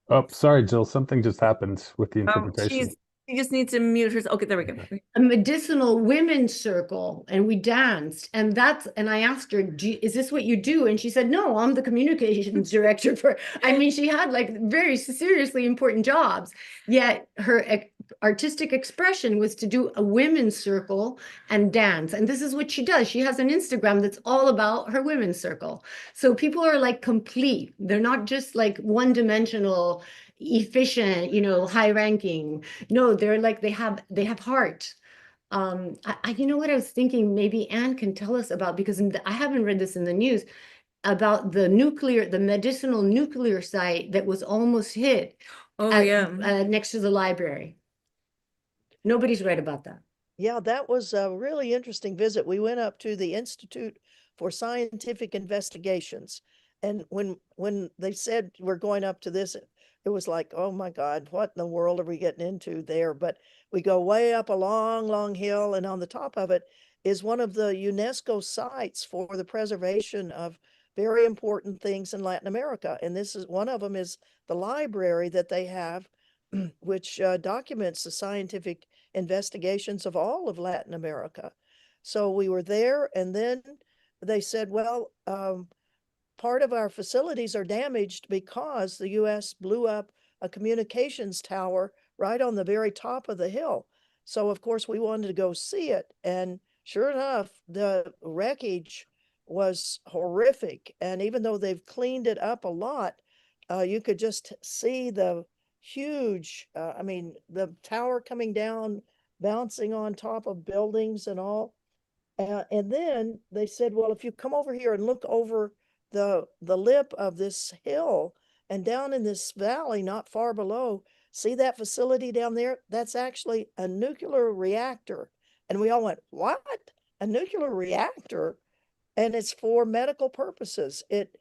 Oh, sorry, Jill. Something just happened with the Oh, interpretation. she just needs to mute herself. Okay, there we go. A medicinal women's circle, and we danced, and I asked her, is this what you do? And she said, no, I'm the communications director for, I mean, she had like very seriously important jobs, yet her artistic expression was to do a women's circle and dance. And this is what she does. She has an Instagram that's all about her women's circle. So people are like complete. They're not just like one-dimensional, efficient, high ranking. No, they're like, they have heart. You know what I was thinking, maybe Anne can tell us about, because I haven't read this in the news, about the medicinal nuclear site that was almost hit next to the library. Nobody's read about that. Yeah, that was a really interesting visit. We went up to the Institute for Scientific Investigations. And when they said we're going up to this, it was like, oh my God, what in the world are we getting into there? But we go way up a long, long hill, and on the top of it is one of the UNESCO sites for the preservation of very important things in Latin America. And this is one of them, is the library that they have, which documents the scientific investigations of all of Latin America. So we were there, and then they said, well, part of our facilities are damaged because the US blew up a communications tower right on the very top of the hill. So of course we wanted to go see it. And sure enough, the wreckage was horrific. And even though they've cleaned it up a lot, you could just see the huge, the tower coming down, bouncing on top of buildings and all. And then they said, well, if you come over here and look over the lip of this hill and down in this valley not far below, see that facility down there? That's actually a nuclear reactor. And we all went, what? A nuclear reactor? And it's for medical purposes. It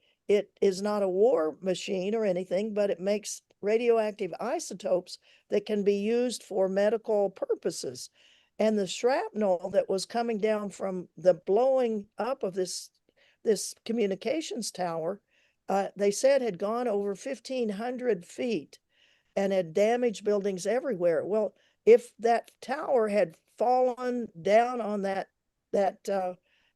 is not a war machine or anything, but it makes radioactive isotopes that can be used for medical purposes. And the shrapnel that was coming down from the blowing up of this communications tower, they said had gone over 1,500 feet and had damaged buildings everywhere. Well, if that tower had fallen down on that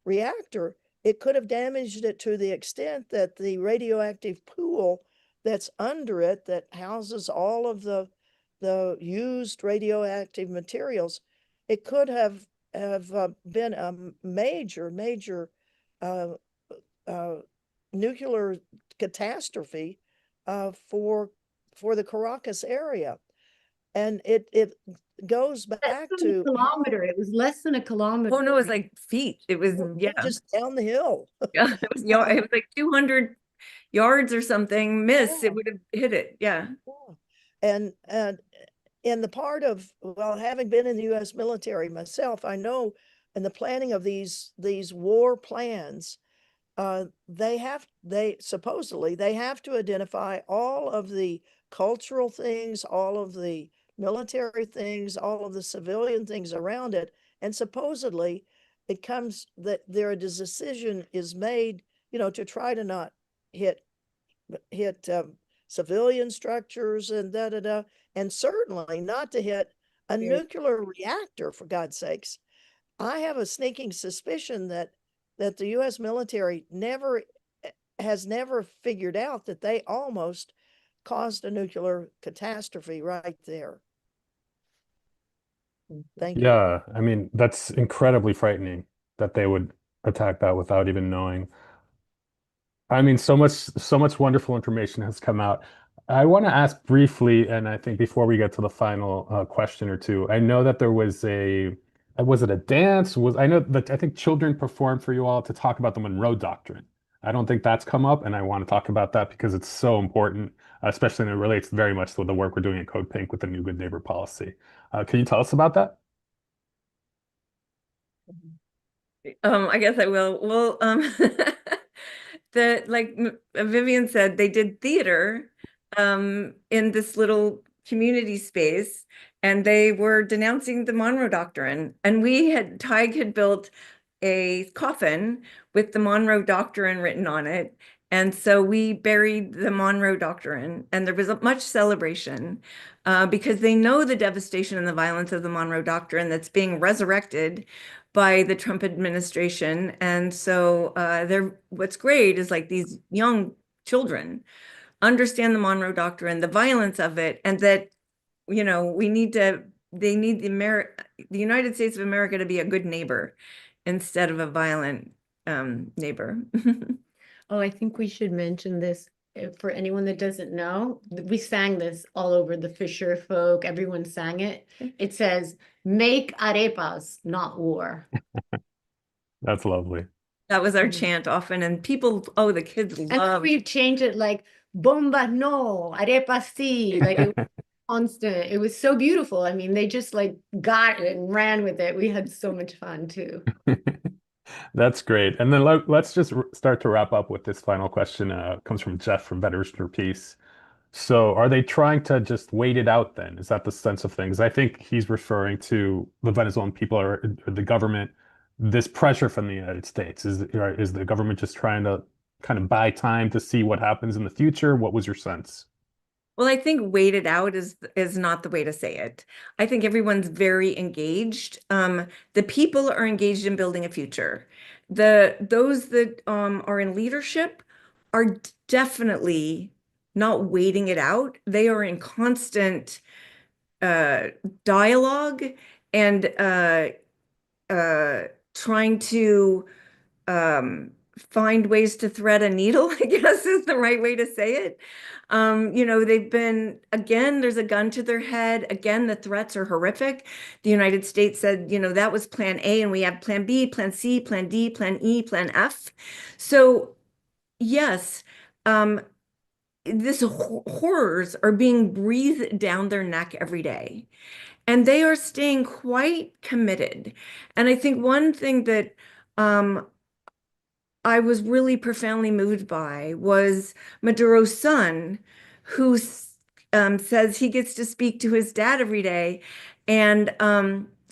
reactor, it could have damaged it to the extent that the radioactive pool that's under it, that houses all of the used radioactive materials, it could have been a major nuclear catastrophe for the Caracas area. And it goes back to a kilometer. It was less than a kilometer. Oh no, it was like feet. It was, just down the hill. Yeah, it was like 200 yards or something. It would have hit it. Yeah. And in the part of, well, having been in the US military myself, I know in the planning of these war plans, they supposedly have to identify all of the cultural things, all of the military things, all of the civilian things around it. And supposedly it comes that a decision is made, to try to not hit civilian structures and and certainly not to hit a nuclear reactor, for God's sakes. I have a sneaking suspicion that the US military has never figured out that they almost caused a nuclear catastrophe right there. Thank you. Yeah, I mean, that's incredibly frightening that they would attack that without even knowing. I mean, so much wonderful information has come out. I want to ask briefly, and I think before we get to the final question or two, I know that there was a Was it a dance? I know that I think children performed for you all to talk about the Monroe Doctrine. I don't think that's come up, and I want to talk about that because it's so important, especially when it relates very much to the work we're doing at Code Pink with the new Good Neighbor policy. Can you tell us about that? I guess I will. Well, Vivian said, they did theater in this little community space, and they were denouncing the Monroe Doctrine. And Tig had built a coffin with the Monroe Doctrine written on it. And so we buried the Monroe Doctrine, and there was much celebration because they know the devastation and the violence of the Monroe Doctrine that's being resurrected by the Trump administration. And so what's great is like these young children understand the Monroe Doctrine, the violence of it, and that, they need the United States of America to be a good neighbor instead of a violent neighbor. Oh, I think we should mention this for anyone that doesn't know. We sang this all over the Fisher folk. Everyone sang it. It says, "Make arepas, not war." That's lovely. That was our chant often, and the kids And love. we've changed it like "Bomba no, arepas sí." Like it was constant. It was so beautiful. I mean, they just like got it and ran with it. We had so much fun too. That's great. And then let's just start to wrap up with this final question. Comes from Jeff from Veterans for Peace. So are they trying to just wait it out then? Is that the sense of things? I think he's referring to the Venezuelan people or the government, this pressure from the United States. Is the government just trying to kind of buy time to see what happens in the future? What was your sense? Well, I think wait it out is not the way to say it. I think everyone's very engaged. The people are engaged in building a future. Those that are in leadership are definitely not waiting it out. They are in constant dialogue and trying to find ways to thread a needle, I guess is the right way to say it. They've been, again, there's a gun to their head. Again, the threats are horrific. The United States said, that was plan A, and we have plan B, plan C, plan D, plan E, plan F. So yes, horrors are being breathed down their neck every day. And they are staying quite committed. And I think one thing that I was really profoundly moved by was Maduro's son, who says he gets to speak to his dad every day, and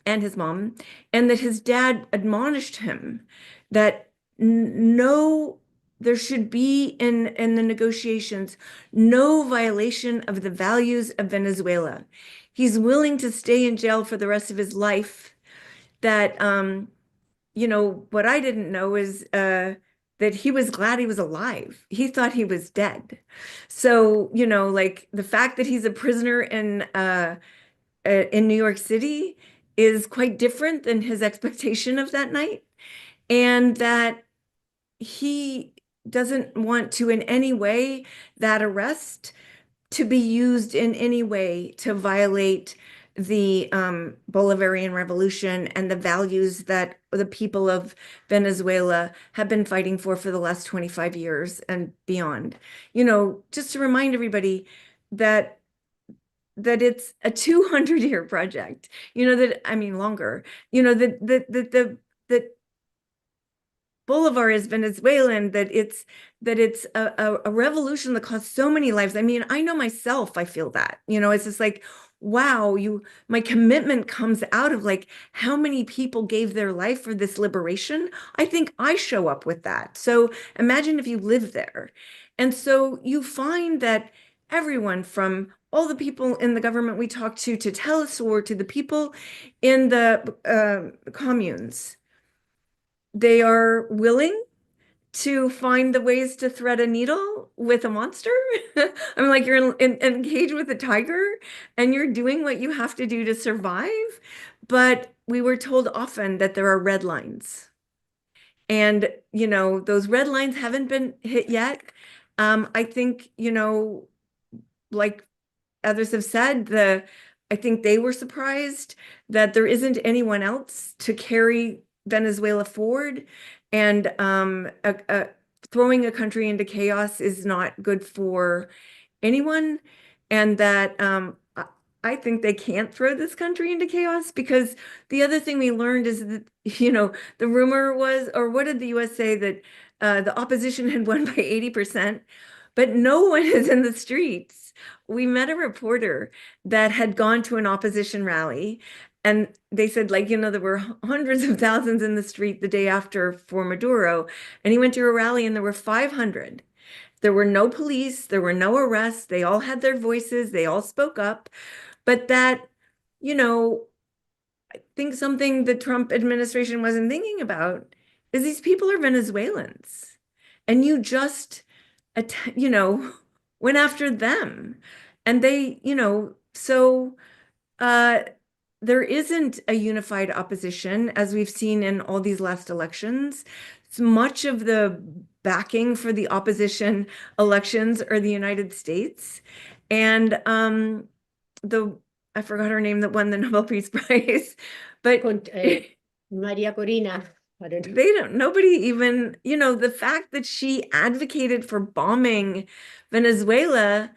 his mom, and that his dad admonished him that no, there should be in the negotiations no violation of the values of Venezuela. He's willing to stay in jail for the rest of his life. That what I didn't know is that he was glad he was alive. He thought he was dead. So, like the fact that he's a prisoner in New York City is quite different than his expectation of that night. And that he doesn't want to in any way that arrest to be used in any way to violate the Bolivarian Revolution and the values that the people of Venezuela have been fighting for the last 25 years and beyond. Just to remind everybody that it's a 200-year project, longer, that Bolivar is Venezuelan, that it's a revolution that cost so many lives. I mean, I know myself, I feel that, it's just like, wow, my commitment comes out of like how many people gave their life for this liberation. I think I show up with that. So imagine if you live there. And so you find that everyone from all the people in the government we talk to Telesur, to the people in the communes, they are willing to find the ways to thread a needle with a monster. I'm like, you're engaged with a tiger and you're doing what you have to do to survive. But we were told often that there are red lines. And, those red lines haven't been hit yet. I think, like others have said, I think they were surprised that there isn't anyone else to carry Venezuela forward. And throwing a country into chaos is not good for anyone. And that I think they can't throw this country into chaos, because the other thing we learned is that, the rumor was, or what did the US say, that the opposition had won by 80%, but no one is in the streets. We met a reporter that had gone to an opposition rally, and they said, like, there were hundreds of thousands in the street the day after for Maduro, and he went to a rally and there were 500. There were no police, there were no arrests, they all had their voices, they all spoke up. But that, I think something the Trump administration wasn't thinking about is these people are Venezuelans. And you just, went after them. And they, so there isn't a unified opposition, as we've seen in all these last elections. Much of the backing for the opposition elections are the United States. And I forgot her name that won the Nobel Peace Prize, but Maria Corina. nobody even, the fact that she advocated for bombing Venezuela,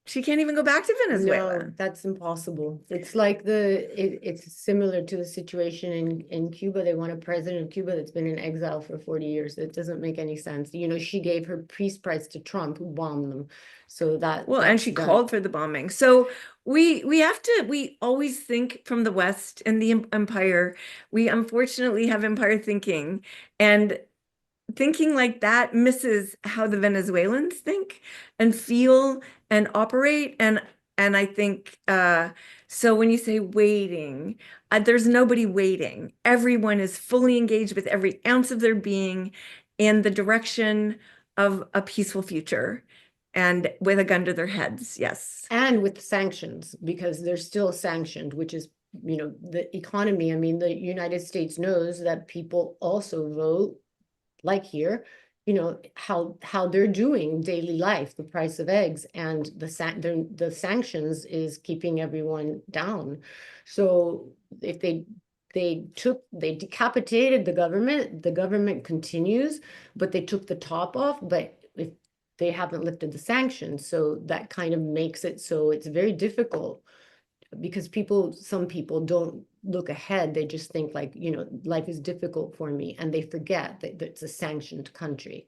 she can't even go back to Venezuela. No, that's impossible. It's like it's similar to the situation in Cuba. They want a president of Cuba that's been in exile for 40 years. It doesn't make any sense. She gave her peace prize to Trump, who bombed them. So and she called for the bombing. So we always think from the West and the empire. We unfortunately have empire thinking, and thinking like that misses how the Venezuelans think and feel and operate. And I think, so when you say waiting, there's nobody waiting. Everyone is fully engaged with every ounce of their being in the direction of a peaceful future, and with a gun to their heads. Yes. And with sanctions, because they're still sanctioned, which is, the economy. I mean, the United States knows that people also vote, like here, how they're doing daily life, the price of eggs, and the sanctions is keeping everyone down. So if they decapitated the government continues, but they took the top off, but if they haven't lifted the sanctions, so that kind of makes it so it's very difficult, because some people don't look ahead. They just think like, life is difficult for me, and they forget that it's a sanctioned country.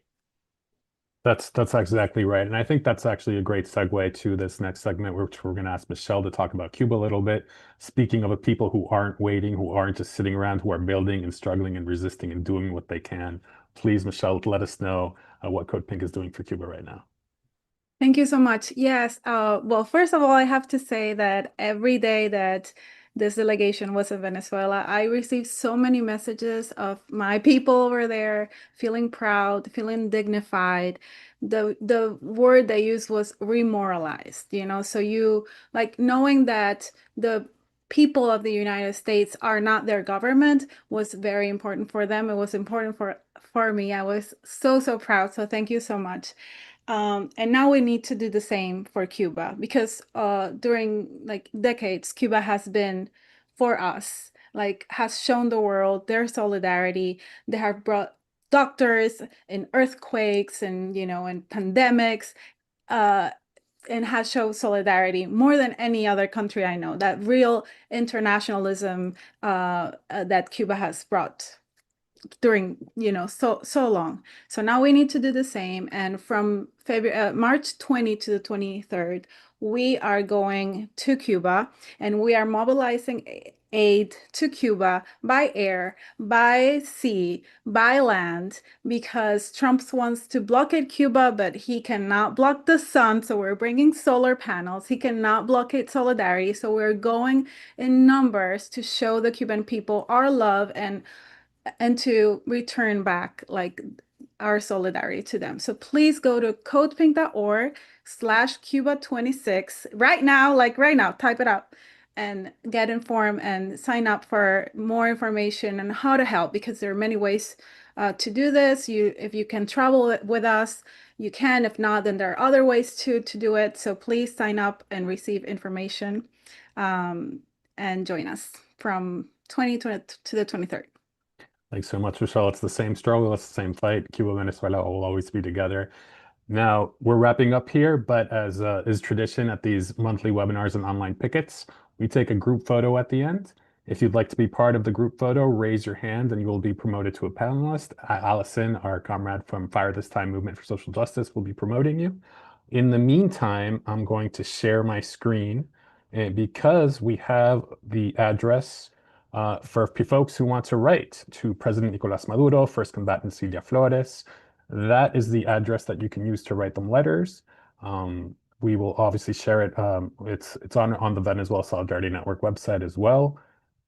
That's exactly right. And I think that's actually a great segue to this next segment, which we're going to ask Michelle to talk about Cuba a little bit. Speaking of people who aren't waiting, who aren't just sitting around, who are building and struggling and resisting and doing what they can. Please, Michelle, let us know what Code Pink is doing for Cuba right now. Thank you so much. Yes. Well, first of all, I have to say that every day that this delegation was in Venezuela, I received so many messages of my people over there feeling proud, feeling dignified. The word they used was remoralized, so you like knowing that the people of the United States are not their government was very important for them. It was important for me. I was so proud. So thank you so much. And now we need to do the same for Cuba, because during like decades, Cuba has been for us, like has shown the world their solidarity. They have brought doctors in earthquakes and, and pandemics, and has shown solidarity more than any other country I know. That real internationalism that Cuba has brought during so long. So now we need to do the same, and from March 20 to the 23rd we are going to Cuba, and we are mobilizing aid to Cuba by air, by sea, by land, because Trump wants to blockade Cuba, but he cannot block the sun. So we're bringing solar panels. He cannot blockade solidarity. So we're going in numbers to show the Cuban people our love and to return back like our solidarity to them. So please go to codepink.org/Cuba26 right now, type it up and get informed and sign up for more information on how to help, because there are many ways to do this. If you can travel with us, you can. If not, then there are other ways to do it. So please sign up and receive information. and join us from 2020 to the 23rd. Thanks so much, Michelle. It's the same struggle, it's the same fight. Cuba, Venezuela will always be together. Now, we're wrapping up here, but as is tradition at these monthly webinars and online pickets, we take a group photo at the end. If you'd like to be part of the group photo, raise your hand and you will be promoted to a panelist. Allison, our comrade from Fire This Time Movement for Social Justice, will be promoting you. In the meantime, I'm going to share my screen because we have the address for folks who want to write to President Nicolás Maduro, First Combatant Cilia Flores. That is the address that you can use to write them letters. We will obviously share it. It's on the Venezuela Solidarity Network website as well.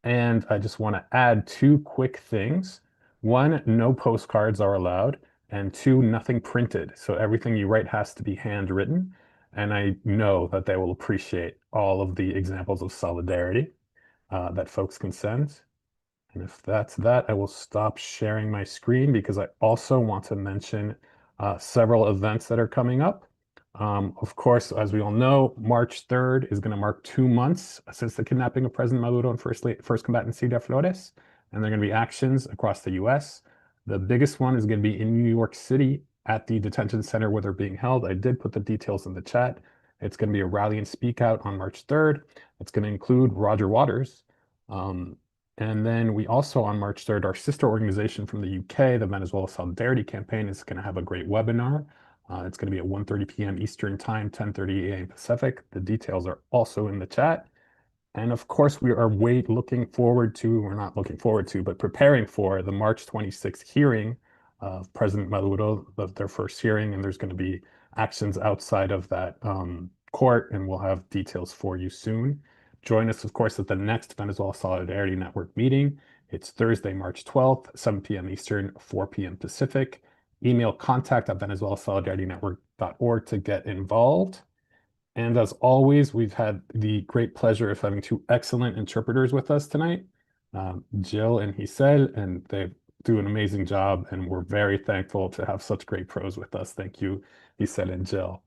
And I just want to add two quick things. One, no postcards are allowed. And two, nothing printed. So everything you write has to be handwritten. And I know that they will appreciate all of the examples of solidarity that folks can send. And if that's that, I will stop sharing my screen because I also want to mention several events that are coming up. Of course, as we all know, March 3rd is going to mark 2 months since the kidnapping of President Maduro and First Combatant Cilia Flores. And there are going to be actions across the US. The biggest one is going to be in New York City at the detention center where they're being held. I did put the details in the chat. It's going to be a rally and speak out on March 3rd. It's going to include Roger Waters. And then we also, on March 3rd, our sister organization from the UK, the Venezuela Solidarity Campaign, is going to have a great webinar. It's going to be at 1:30 p.m. Eastern Time, 10:30 a.m. Pacific. The details are also in the chat. And of course, we are looking forward to, we're not looking forward to, but preparing for the March 26th hearing of President Maduro, their first hearing, and there's going to be actions outside of that court, and we'll have details for you soon. Join us, of course, at the next Venezuela Solidarity Network meeting. It's Thursday, March 12th, 7 p.m. Eastern, 4 p.m. Pacific. Email contact@venezuelasolidaritynetwork.org to get involved. And as always, we've had the great pleasure of having two excellent interpreters with us tonight, Jill and Giselle, and they do an amazing job, and we're very thankful to have such great pros with us. Thank you, Giselle and Jill.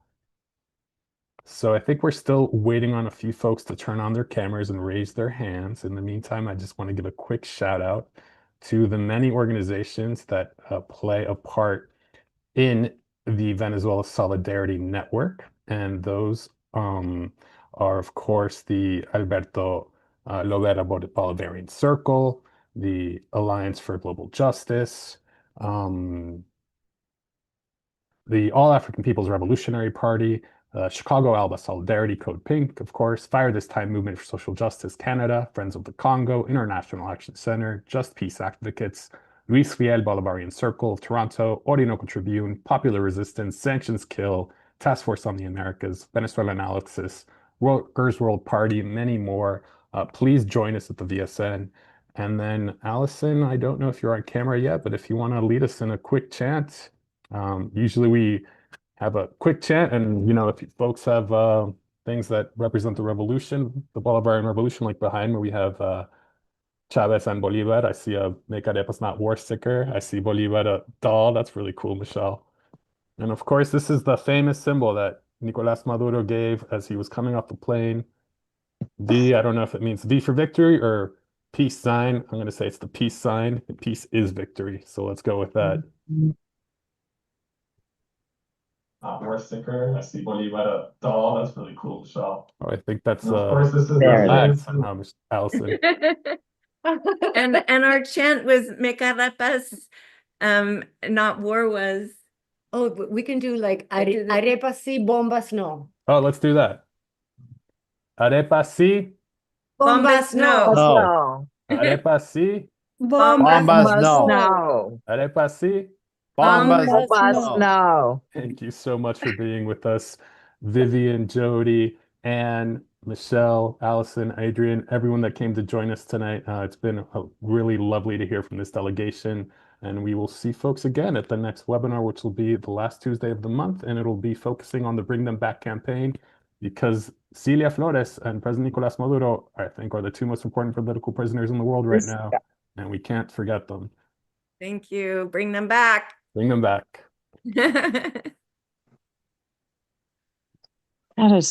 So I think we're still waiting on a few folks to turn on their cameras and raise their hands. In the meantime, I just want to give a quick shout out to the many organizations that play a part in the Venezuela Solidarity Network. And those are, of course, the Alberto Lovera Bolivarian Circle, the Alliance for Global Justice, the All African People's Revolutionary Party, Chicago Alba Solidarity Code Pink, of course, Fire This Time Movement for Social Justice Canada, Friends of the Congo, International Action Center, Just Peace Advocates, Luis Fiel Bolivarian Circle of Toronto, Orinoco Tribune, Popular Resistance, Sanctions Kill, Task Force on the Americas, Venezuela Analysis, Workers' World Party, many more. Please join us at the VSN. And then, Allison, I don't know if you're on camera yet, but if you want to lead us in a quick chant, usually we have a quick chant, and if you folks have things that represent the revolution, the Bolivarian Revolution, like behind me, we have Chavez and Bolivar. I see a Make Arepas Not War sticker. I see Bolivar a doll. That's really cool, Michelle. And of course, this is the famous symbol that Nicolás Maduro gave as he was coming off the plane. V, I don't know if it means V for victory or peace sign. I'm going to say it's the peace sign. Peace is victory. So let's go with that. War sticker. I see Bolivar a doll. That's really cool, Michelle. Oh, I think that's of course this is Allison. And our chant was "Me Arepas, not war" was. Oh, we can do like arepas sí, bombas no. Oh, let's do that. Arepas sí. Bombas no. No. Arepas sí. Bombas no. Arepas sí. Bombas no. Thank you so much for being with us, Vivian, Jody, Ann, Michelle, Allison, Adrian, everyone that came to join us tonight. It's been really lovely to hear from this delegation, and we will see folks again at the next webinar, which will be the last Tuesday of the month, and it'll be focusing on the Bring Them Back campaign, because Cilia Flores and President Nicolás Maduro, I think, are the two most important political prisoners in the world right now, and we can't forget them. Thank you. Bring them back. Bring them back. That is